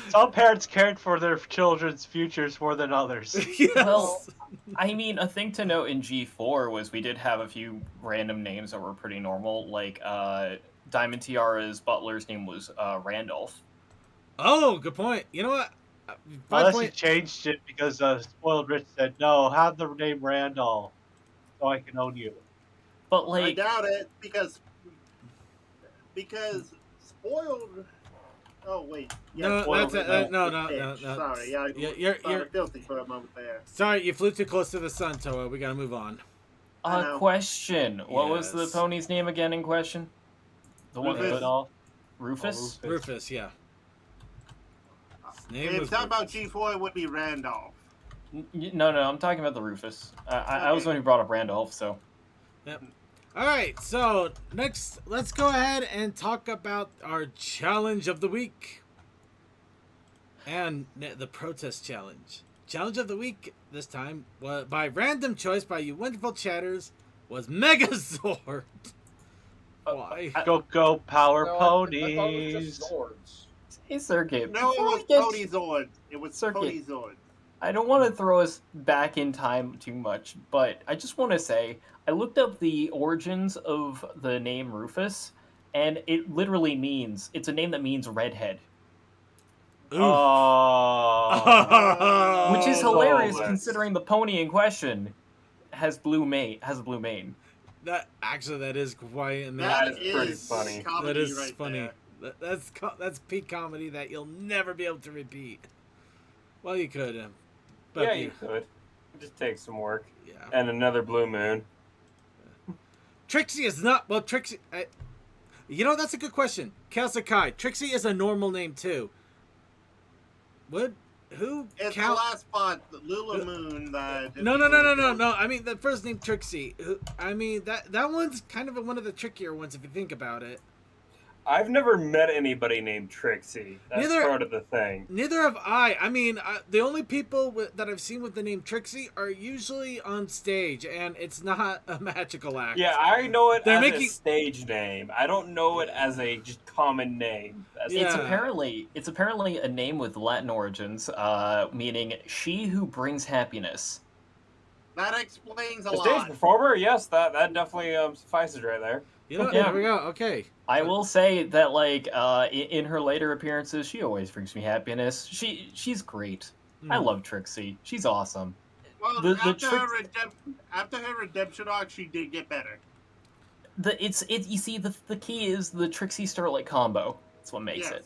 Some parents cared for their children's futures more than others. Yes. Well, I mean, a thing to note in G4 was we did have a few random names that were pretty normal, like Diamond Tiara's butler's name was Randolph. Oh, good point. You know what? Unless he changed it because Spoiled Rich said, no, have the name Randolph so I can own you. But I like, doubt it because spoiled. Oh wait, No, spoiled that's is no. bitch. Sorry, yeah, You're filthy for a moment there. sorry. You flew too close to the sun, Toa. We gotta move on. I know. question. What was the Yes. pony's name again in question? The one Rufus. that off? Rufus? Rufus, yeah. His name If was talking about Rufus. G4, it would be Randolph. No, I'm talking about the Rufus. I was the one who brought up Randolph, so. All right, so next, let's go ahead and talk about our challenge of the week and the protest challenge. Challenge of the week this time, by random choice by you wonderful chatters, was Megazord. Why? Go Power No, Ponies. I thought it was just Zords. Hey, Circuit. No, it before was we get- Ponyzord. It was Circuit. Ponyzord. I don't want to throw us back in time too much, but I just want to say I looked up the origins of the name Rufus, and it literally means it's a name that means redhead, Oh. which is Oh, hilarious that's- considering the pony in question has a blue mane. That is quite amazing. That is pretty funny. Comedy That is right funny. there. That's peak comedy that you'll never be able to repeat. Well, you could, but Yeah, you could. It just takes some work. yeah. And another blue moon. Trixie is not well. Trixie, you know that's a good question. Kelsakai, Trixie is a normal name too. Who It's count? the last spot, Lula Moon. No. I mean the first name Trixie. I mean that one's kind of one of the trickier ones if you think about it. I've never met anybody named Trixie. That's Neither- part of the thing. Neither have I. I mean, the only people that I've seen with the name Trixie are usually on stage, and it's not a magical act. Yeah, I know it They're as making- a stage name. I don't know it as a just common name. That's Yeah. It's apparently a name with Latin origins, meaning she who brings happiness. That explains a a stage lot. performer. Yes, that definitely suffices right there. You know, Yeah. there we go. Okay. I will say that, like, in her later appearances, she always brings me happiness. She's great. I Hmm. love Trixie. She's awesome. Well, The after her redemption arc, she did get better. You see the key is the Trixie Starlight combo. That's what makes it.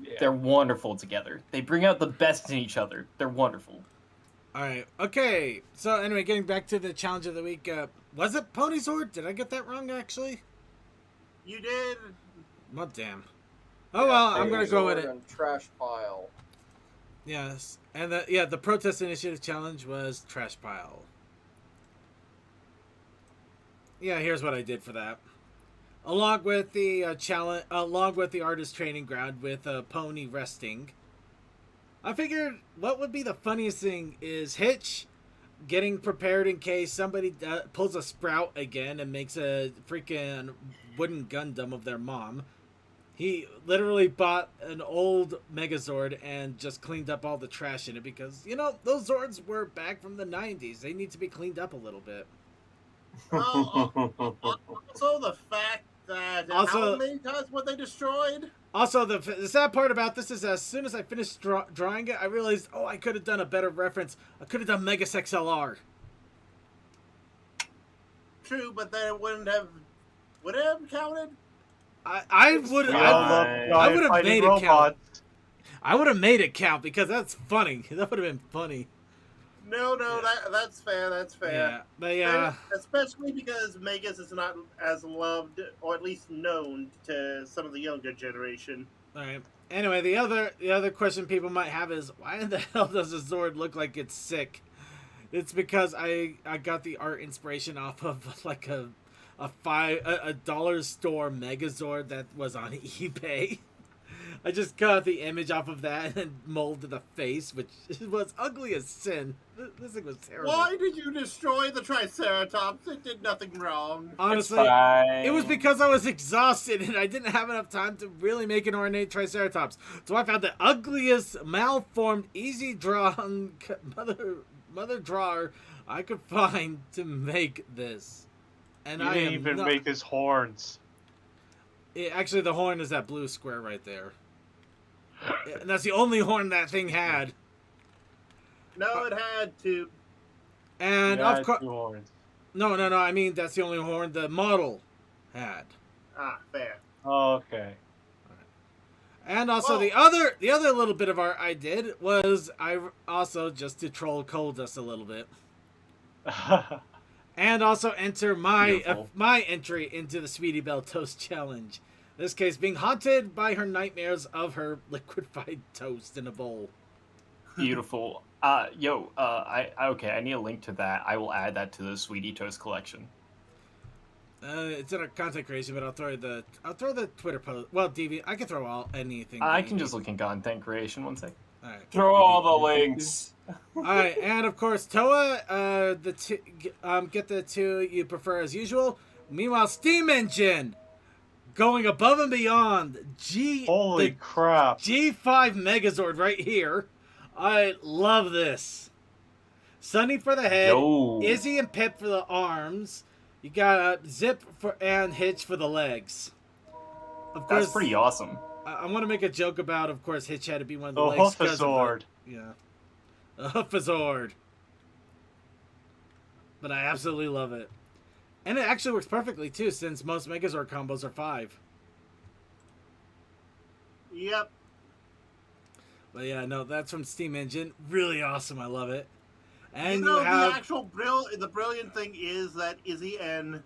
Yeah. They're wonderful together. They bring out the best in each other. They're wonderful. All right. Okay. So anyway, getting back to the challenge of the week, was it Pony Sword? Did I get that wrong? Actually. You did. Well, damn. Oh well, I'm gonna go with it. And trash pile. Yes, and the protest initiative challenge was trash pile. Yeah, here's what I did for that. Along with the challenge, along with the artist training ground with Pony resting, I figured what would be the funniest thing is Hitch getting prepared in case somebody pulls a sprout again and makes a freaking wooden Gundam of their mom. He literally bought an old Megazord and just cleaned up all the trash in it because, you know, those Zords were back from the 90s. They need to be cleaned up a little bit. Also, the fact that how many times were they destroyed? Also, the sad part about this is as soon as I finished drawing it, I realized, I could have done a better reference. I could have done Megas XLR. True, but then it would it have counted? I would have made it count. I would have made it count because that's funny. That would have been funny. No, that's fair. That's fair. Yeah, but yeah, especially because Megas is not as loved or at least known to some of the younger generation. All right. Anyway, the other question people might have is why in the hell does the Zord look like it's sick? It's because I got the art inspiration off of like a dollar store Megazord that was on eBay. I just got the image off of that and molded the face, which was ugly as sin. This thing was terrible. Why did you destroy the Triceratops? It did nothing wrong. Honestly, it was because I was exhausted and I didn't have enough time to really make an ornate Triceratops. So I found the ugliest, malformed, easy drawn mother drawer I could find to make this. And you didn't even make his horns. Actually, the horn is that blue square right there. And that's the only horn that thing had. No, it had two. And of course, no. I mean that's the only horn the model had. Ah, fair. Oh, okay. And also the other little bit of art I did was I also just to troll Coldust a little bit. And also enter my entry into the Sweetie Belle Toast Challenge. This case being haunted by her nightmares of her liquefied toast in a bowl. Beautiful. I need a link to that. I will add that to the Sweetie Toast collection. It's in our content creation, but I'll throw the Twitter post. Well, DV, I can throw anything. I can just look in content creation. One sec. All right. Throw all the links. All right, and of course, Toa, get the two you prefer as usual. Meanwhile, Steam Engine going above and beyond. Holy crap! G5 Megazord right here. I love this. Sunny for the head, Izzy and Pip for the arms. You got Zip and Hitch for the legs. Of course, that's pretty awesome. I want to make a joke about, of course, Hitch had to be one of the legs. Hoofazord. Yeah. A Hoofazord. But I absolutely love it. And it actually works perfectly, too, since most Megazord combos are 5. Yep. But yeah, no, that's from Steam Engine. Really awesome. I love it. And the brilliant thing is that Izzy and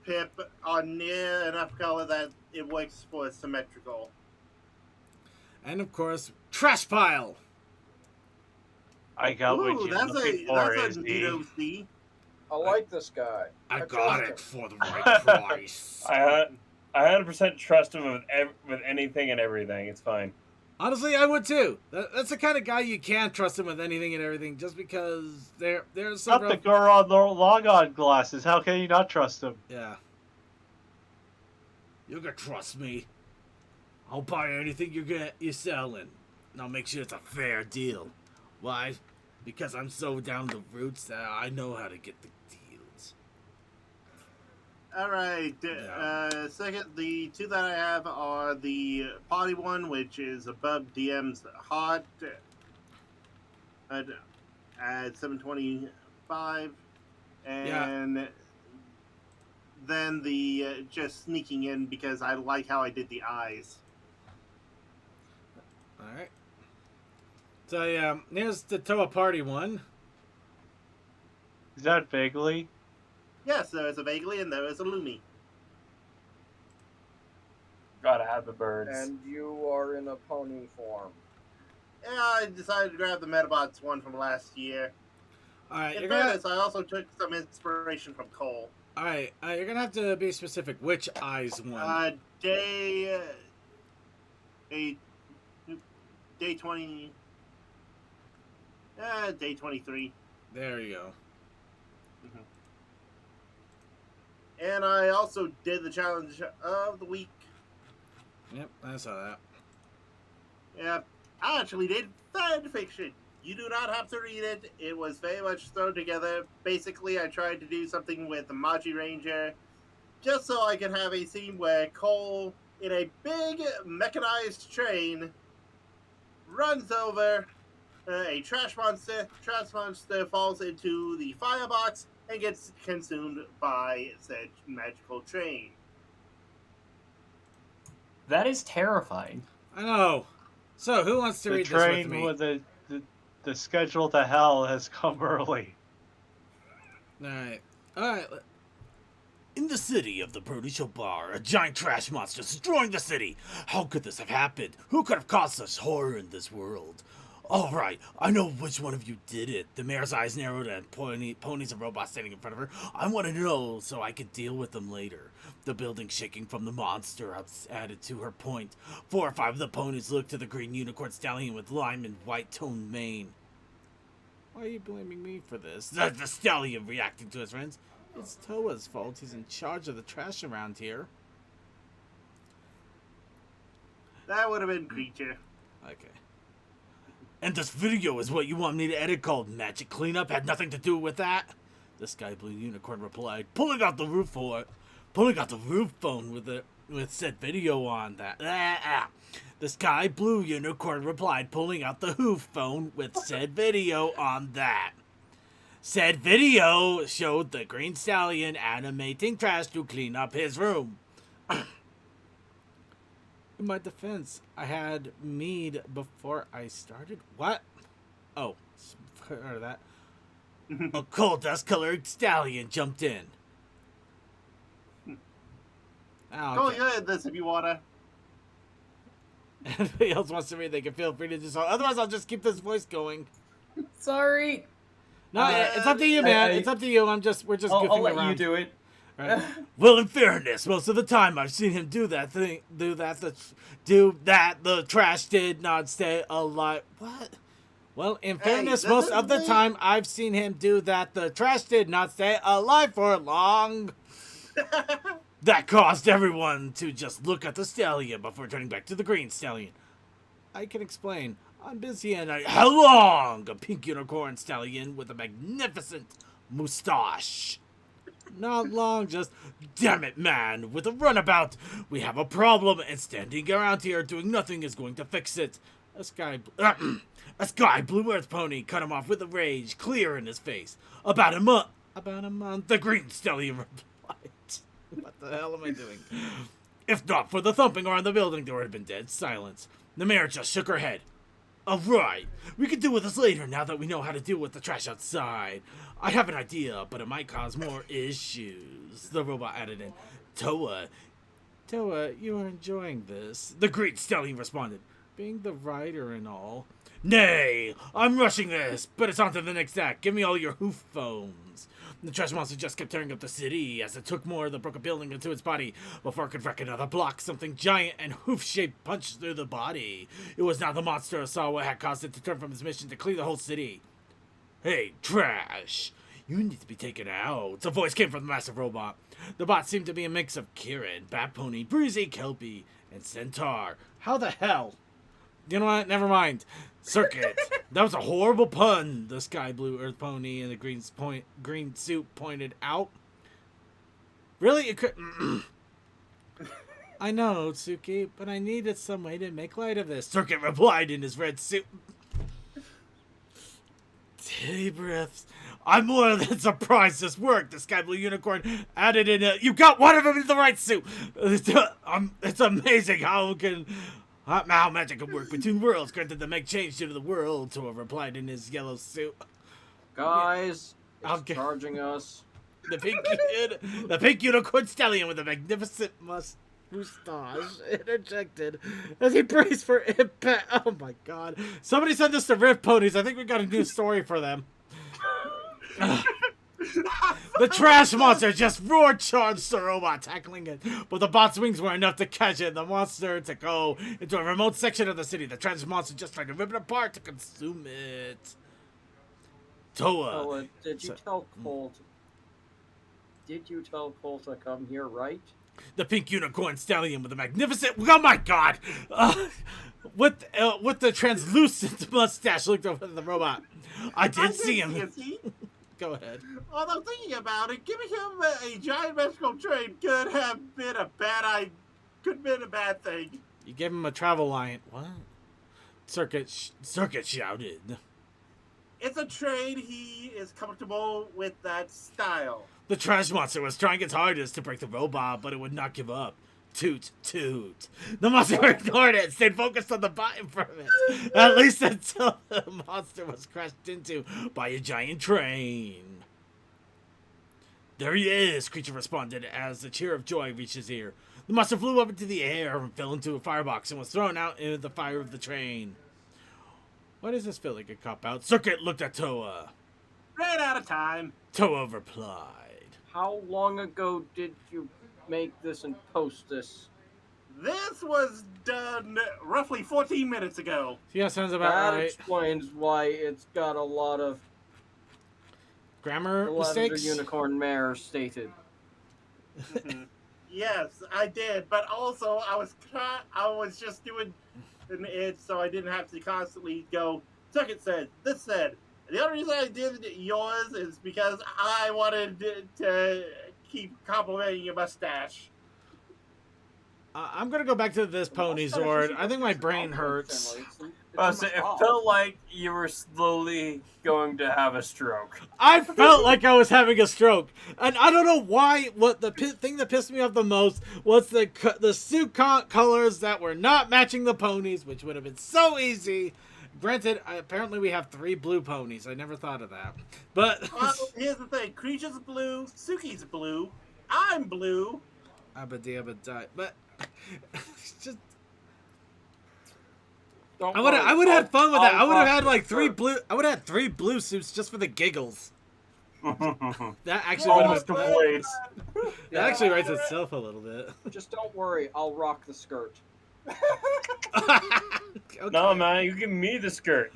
Pip are near enough color that it works for symmetrical. And of course, Trash Pile. I got what you're looking for, Izzy. I like this guy. I got it for the right price. I 100% trust him with anything and everything. It's fine. Honestly, I would too. That's the kind of guy you can't trust him with anything and everything, just because there's some. Not the Goron Logon glasses. How can you not trust him? Yeah. You can trust me. I'll buy anything you're selling. And I'll make sure it's a fair deal. Why? Because I'm so down the roots that I know how to get the deals. All right. Second, the two that I have are the party one, which is above DM's heart. at 7:25, and then the just sneaking in because I like how I did the eyes. All right. So here's the Toa Party one. Is that vaguely? Yes, there is a Vaguely and there is a Lumi. Gotta have the birds. And you are in a pony form. Yeah, I decided to grab the Metabots one from last year. All right, In fairness, I also took some inspiration from Cole. All right, you're gonna have to be specific. Which eyes one? Day 20. Day 23. There you go. And I also did the challenge of the week. Yep, I saw that. Yeah, I actually did fan fiction. You do not have to read it. It was very much thrown together. Basically, I tried to do something with the Maji Ranger, just so I could have a scene where Cole, in a big mechanized train, runs over a trash monster. Trash monster falls into the firebox and gets consumed by said magical train. That is terrifying. I know. So, who wants to The read this with train me? with the schedule to hell has come early. All right. In the city of the Provincial Bar, a giant trash monster is destroying the city. How could this have happened? Who could have caused such horror in this world? All right, I know which one of you did it. The mayor's eyes narrowed and ponies and robots standing in front of her. I want to know so I could deal with them later. The building shaking from the monster added to her point. 4 or 5 of the ponies looked to the green unicorn stallion with lime and white toned mane. Why are you blaming me for this? The stallion reacting to his friends. It's Toa's fault. He's in charge of the trash around here. That would have been Creature. Okay. And this video is what you want me to edit called Magic Cleanup? Had nothing to do with that? The sky blue unicorn replied, pulling out the roof phone with said video on that. The sky blue unicorn replied, pulling out the hoof phone with said video on that. Said video showed the green stallion animating trash to clean up his room. In my defense, I had mead before I started. What? Oh, heard of that. A cold dust-colored stallion jumped in. Oh, Go okay. ahead, this if you wanna. Anybody else wants to read, they can feel free to do so. Otherwise, I'll just keep this voice going. Sorry. No, it's up to you, man. It's up to you. We're just goofing around. I'll let you do it. Right. Well, in fairness, most of the time I've seen him do that. The trash did not stay alive. What? Well, in fairness, most of the time I've seen him do that. The trash did not stay alive for long. That caused everyone to just look at the stallion before turning back to the green stallion. I can explain. I'm busy and how long? A pink unicorn stallion with a magnificent mustache. Not long, just damn it, man. With a runabout, we have a problem, and standing around here doing nothing is going to fix it. A sky blue earth pony cut him off with a rage clear in his face. About a month, the green stallion replied. What the hell am I doing? If not for the thumping around the building, there would have been dead silence. The mayor just shook her head. All right, we can deal with this later now that we know how to deal with the trash outside. I have an idea, but it might cause more issues. The robot added in. Toa, you are enjoying this. The great stallion responded, being the writer and all. Nay, I'm rushing this, but it's on to the next act. Give me all your hoof phones. The trash monster just kept tearing up the city as it took more of the broken building into its body. Before it could wreck another block, something giant and hoof-shaped punched through the body. It was now the monster saw what had caused it to turn from its mission to clean the whole city. Hey, trash! You need to be taken out. A voice came from the massive robot. The bot seemed to be a mix of Kieran, Bat Pony, Breezy, Kelpie, and Centaur. How the hell? You know what? Never mind. Circuit. That was a horrible pun, the sky blue earth pony in the green suit pointed out. Really? It could... I know, Tsuki, but I needed some way to make light of this. Circuit replied in his red suit. Deep breaths. I'm more than surprised this worked. The Sky Blue Unicorn added in a... You got one of them in the right suit. It's amazing how magic can work between worlds. Granted to make change due to the world, Toa replied in his yellow suit. Guys, I'll it's get- charging us. The pink unicorn stallion with a magnificent moustache interjected as he braced for impact. Oh my god. Somebody send us to Rift Ponies. I think we got a new story for them. The trash monster just roared, charged the robot, tackling it, but the bot's wings were enough to catch it. The monster to go into a remote section of the city. The trash monster just tried to rip it apart to consume it. Toa. Did you tell Cole? Did you tell Cole to come here, right? The pink unicorn stallion with a magnificent... Oh my god! With the translucent mustache looked over at the robot. I did see him. Go ahead. Although thinking about it, giving him a giant magical train could have been a bad thing. You gave him a travel line. What? Circuit shouted. It's a train. He is comfortable with that style. The trash monster was trying its hardest to break the robot, but it would not give up. Toot, toot. The monster ignored it, stayed focused on the bot in front of it. At least until the monster was crashed into by a giant train. There he is, Creature responded as the cheer of joy reached his ear. The monster flew up into the air and fell into a firebox and was thrown out into the fire of the train. Why does this feel like a cop-out? Circuit looked at Toa. Ran out of time. Toa replied. How long ago did you make this and post this? This was done roughly 14 minutes ago. Yeah, sounds about That right. explains why it's got a lot of Grammar the mistakes? Unicorn Mare stated. Yes, I did, but also I was just doing it so I didn't have to constantly go. Tuckett said, this said. The only reason I did yours is because I wanted to keep complimenting your mustache. I'm gonna go back to this pony Zord. I think my brain hurts. So it felt like you were slowly going to have a stroke. I felt like I was having a stroke, and I don't know why. What the thing that pissed me off the most was the suit colors that were not matching the ponies, which would have been so easy. Granted, apparently we have 3 blue ponies. I never thought of that. But Well, here's the thing: Creature's blue, Suki's blue, I'm blue. Abadabadai. But it's just. Don't I would have worry, had fun with that. I I'll would have rock had the like 3 shirt. blue. I would have had 3 blue suits just for the giggles. That actually All would the have been. complaints. That actually writes itself a little bit. Just don't worry, I'll rock the skirt. Okay. No, man, you give me the skirt.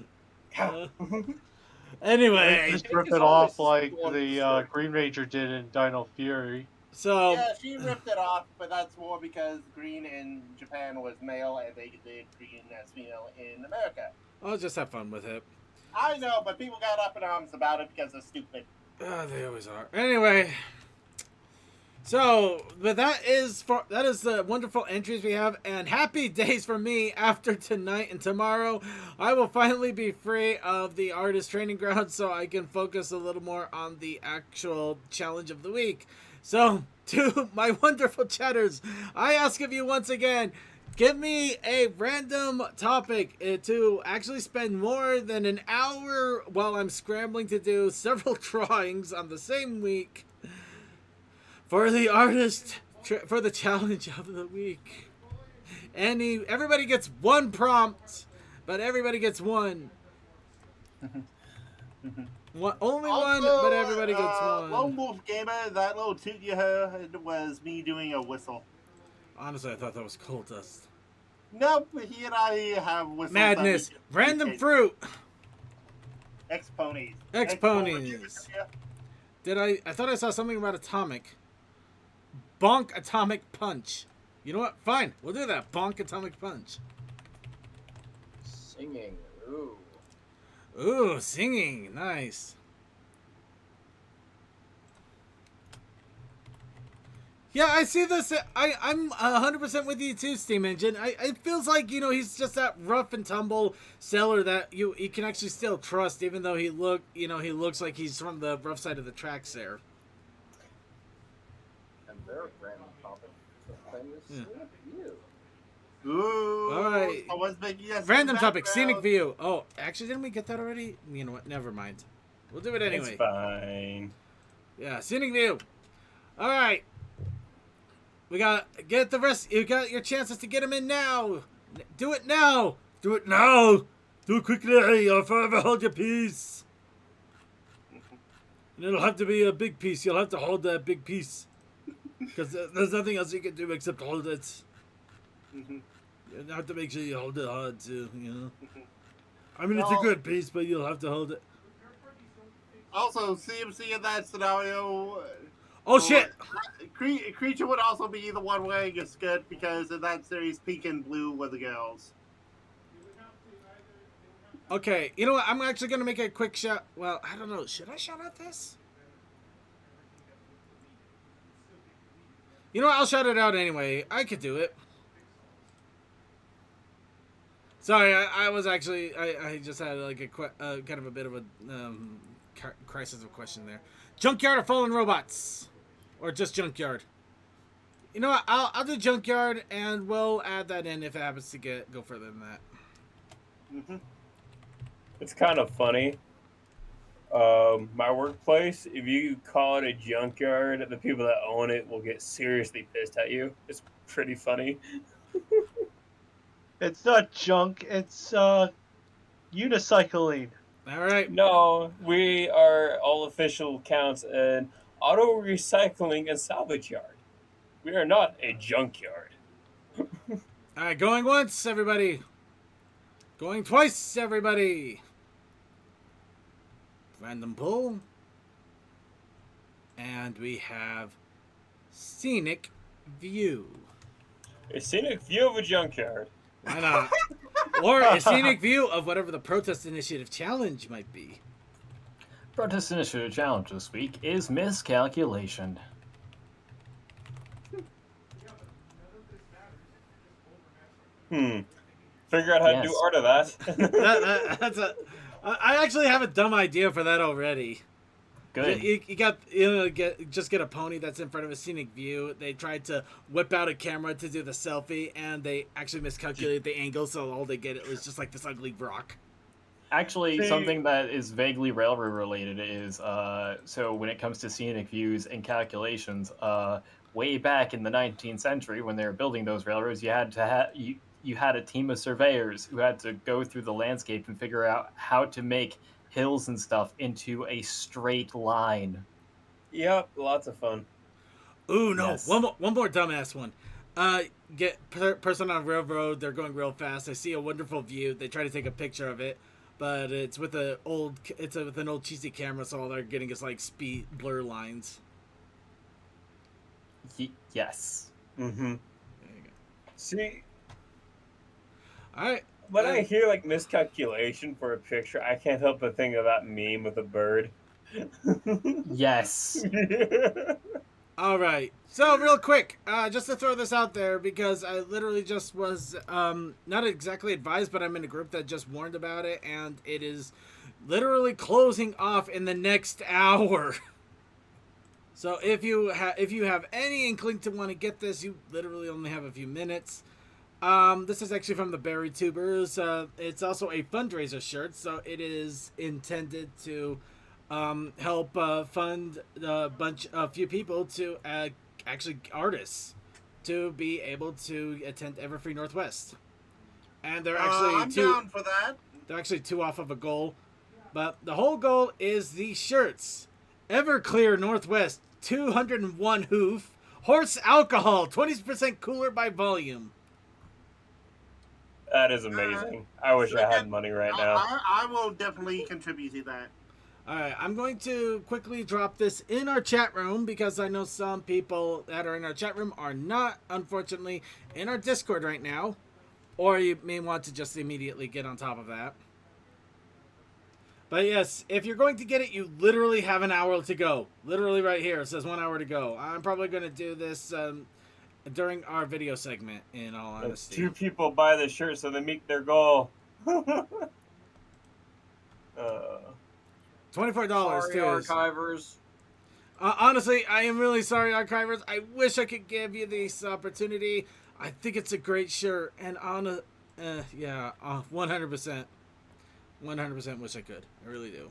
Anyway, Just It's rip it always off like one the skirt. Green Ranger did in Dino Fury. so Yeah, she ripped it off, but that's more because green in Japan was male and they did green as female in America. I'll just have fun with it. I know, but people got up in arms about it because they're stupid. They always are. Anyway, so but that is the wonderful entries we have, and happy days for me. After tonight and tomorrow, I will finally be free of the artist training ground, so I can focus a little more on the actual challenge of the week. So, to my wonderful chatters, I ask of you once again, give me a random topic to actually spend more than an hour while I'm scrambling to do several drawings on the same week for the artist, for the challenge of the week. Everybody gets 1 prompt, but everybody gets 1. Only one, but everybody gets 1. Lone Wolf Gamer, that little toot you heard was me doing a whistle. Honestly, I thought that was coal dust. Nope, here I have whistles. Madness. that Random indicate fruit. X-ponies. X-ponies. I thought I saw something about atomic. Bonk atomic punch. You know what? Fine. We'll do that. Bonk atomic punch. Singing. Ooh. Ooh, singing. Nice. Yeah, I see this. I'm 100% with you too, Steam Engine. It feels like, you know, he's just that rough and tumble seller that you can actually still trust, even though he looks like he's from the rough side of the tracks there. And their random topic thing is Yeah. scenic view. Ooh. All right. Someone's making us Random some topic, scenic background. view. Oh, actually, didn't we get that already? You know what? Never mind. We'll do it anyway. It's fine. Yeah, scenic view. All right. We got get the rest. You got your chances to get him in now. Do it now. Do it now. Do it quickly, or forever hold your peace. And it'll have to be a big piece. You'll have to hold that big piece, because there's nothing else you can do except hold it. Mhm. You have to make sure you hold it hard too. You know. I mean, it's Well- a good piece, but you'll have to hold it. Also, CMC in that scenario. Oh shit! Creature would also be the one wearing a skirt because in that series, pink and blue were the girls. Okay, you know what? I'm actually gonna make a quick shot. Well, I don't know. Should I shout out this? You know what? I'll shout it out anyway. I could do it. Sorry, I was actually I just had like a kind of a bit of a crisis of question there. Junkyard or fallen robots, or just junkyard? You know what? I'll do junkyard, and we'll add that in if it happens to go further than that. Mm-hmm. It's kind of funny. My workplace, if you call it a junkyard, the people that own it will get seriously pissed at you. It's pretty funny. It's not junk. It's unicycling. All right. No, we are all official counts an auto recycling and salvage yard. We are not a junkyard. All right, going once, everybody. Going twice, everybody. Random pull. And we have scenic view. A scenic view of a junkyard. Why not? Or a scenic view of whatever the protest initiative challenge might be. Protest Initiative challenge this week is miscalculation. Figure out how to do Yes. art of that. That's a. I actually have a dumb idea for that already. Good. You got get a pony that's in front of a scenic view. They tried to whip out a camera to do the selfie, and they actually miscalculated the angle, so all they get was just like this ugly rock. Actually, See- something that is vaguely railroad related is so when it comes to scenic views and calculations, way back in the 19th century when they were building those railroads, you had to you had a team of surveyors who had to go through the landscape and figure out how to make hills and stuff into a straight line. Yep, lots of fun. Ooh, no. Yes. One more dumbass one. Person on a railroad, they're going real fast. They see a wonderful view. They try to take a picture of it, but it's with an old cheesy camera, so all they're getting is like speed blur lines. Yes. Mm-hmm. There you go. See, All right. when I hear like miscalculation for a picture, I can't help but think of that meme with a bird. Yes. All right. So real quick, just to throw this out there, because I literally just was not exactly advised, but I'm in a group that just warned about it, and it is literally closing off in the next hour. So if you have any inkling to want to get this, you literally only have a few minutes. This is actually from the Berry Tubers. It's also a fundraiser shirt, so it is intended to help fund a few people to actually artists to be able to attend Everfree Northwest. And they're actually I'm down for that. they're actually 2 off of a goal, but the whole goal is the shirts. Everclear Northwest 201 hoof horse alcohol 20% cooler by volume. That is amazing. I wish I had money right now. I will definitely contribute to that. Alright, I'm going to quickly drop this in our chat room because I know some people that are in our chat room are not, unfortunately, in our Discord right now. Or you may want to just immediately get on top of that. But yes, if you're going to get it, you literally have an hour to go. Literally right here, it says 1 hour to go. I'm probably going to do this during our video segment, in all If honesty. 2 people buy the shirt so they meet their goal. $24 Sorry, too. archivers. Honestly, I am really sorry, archivers. I wish I could give you this opportunity. I think it's a great shirt, and yeah, 100%. 100% wish I could. I really do.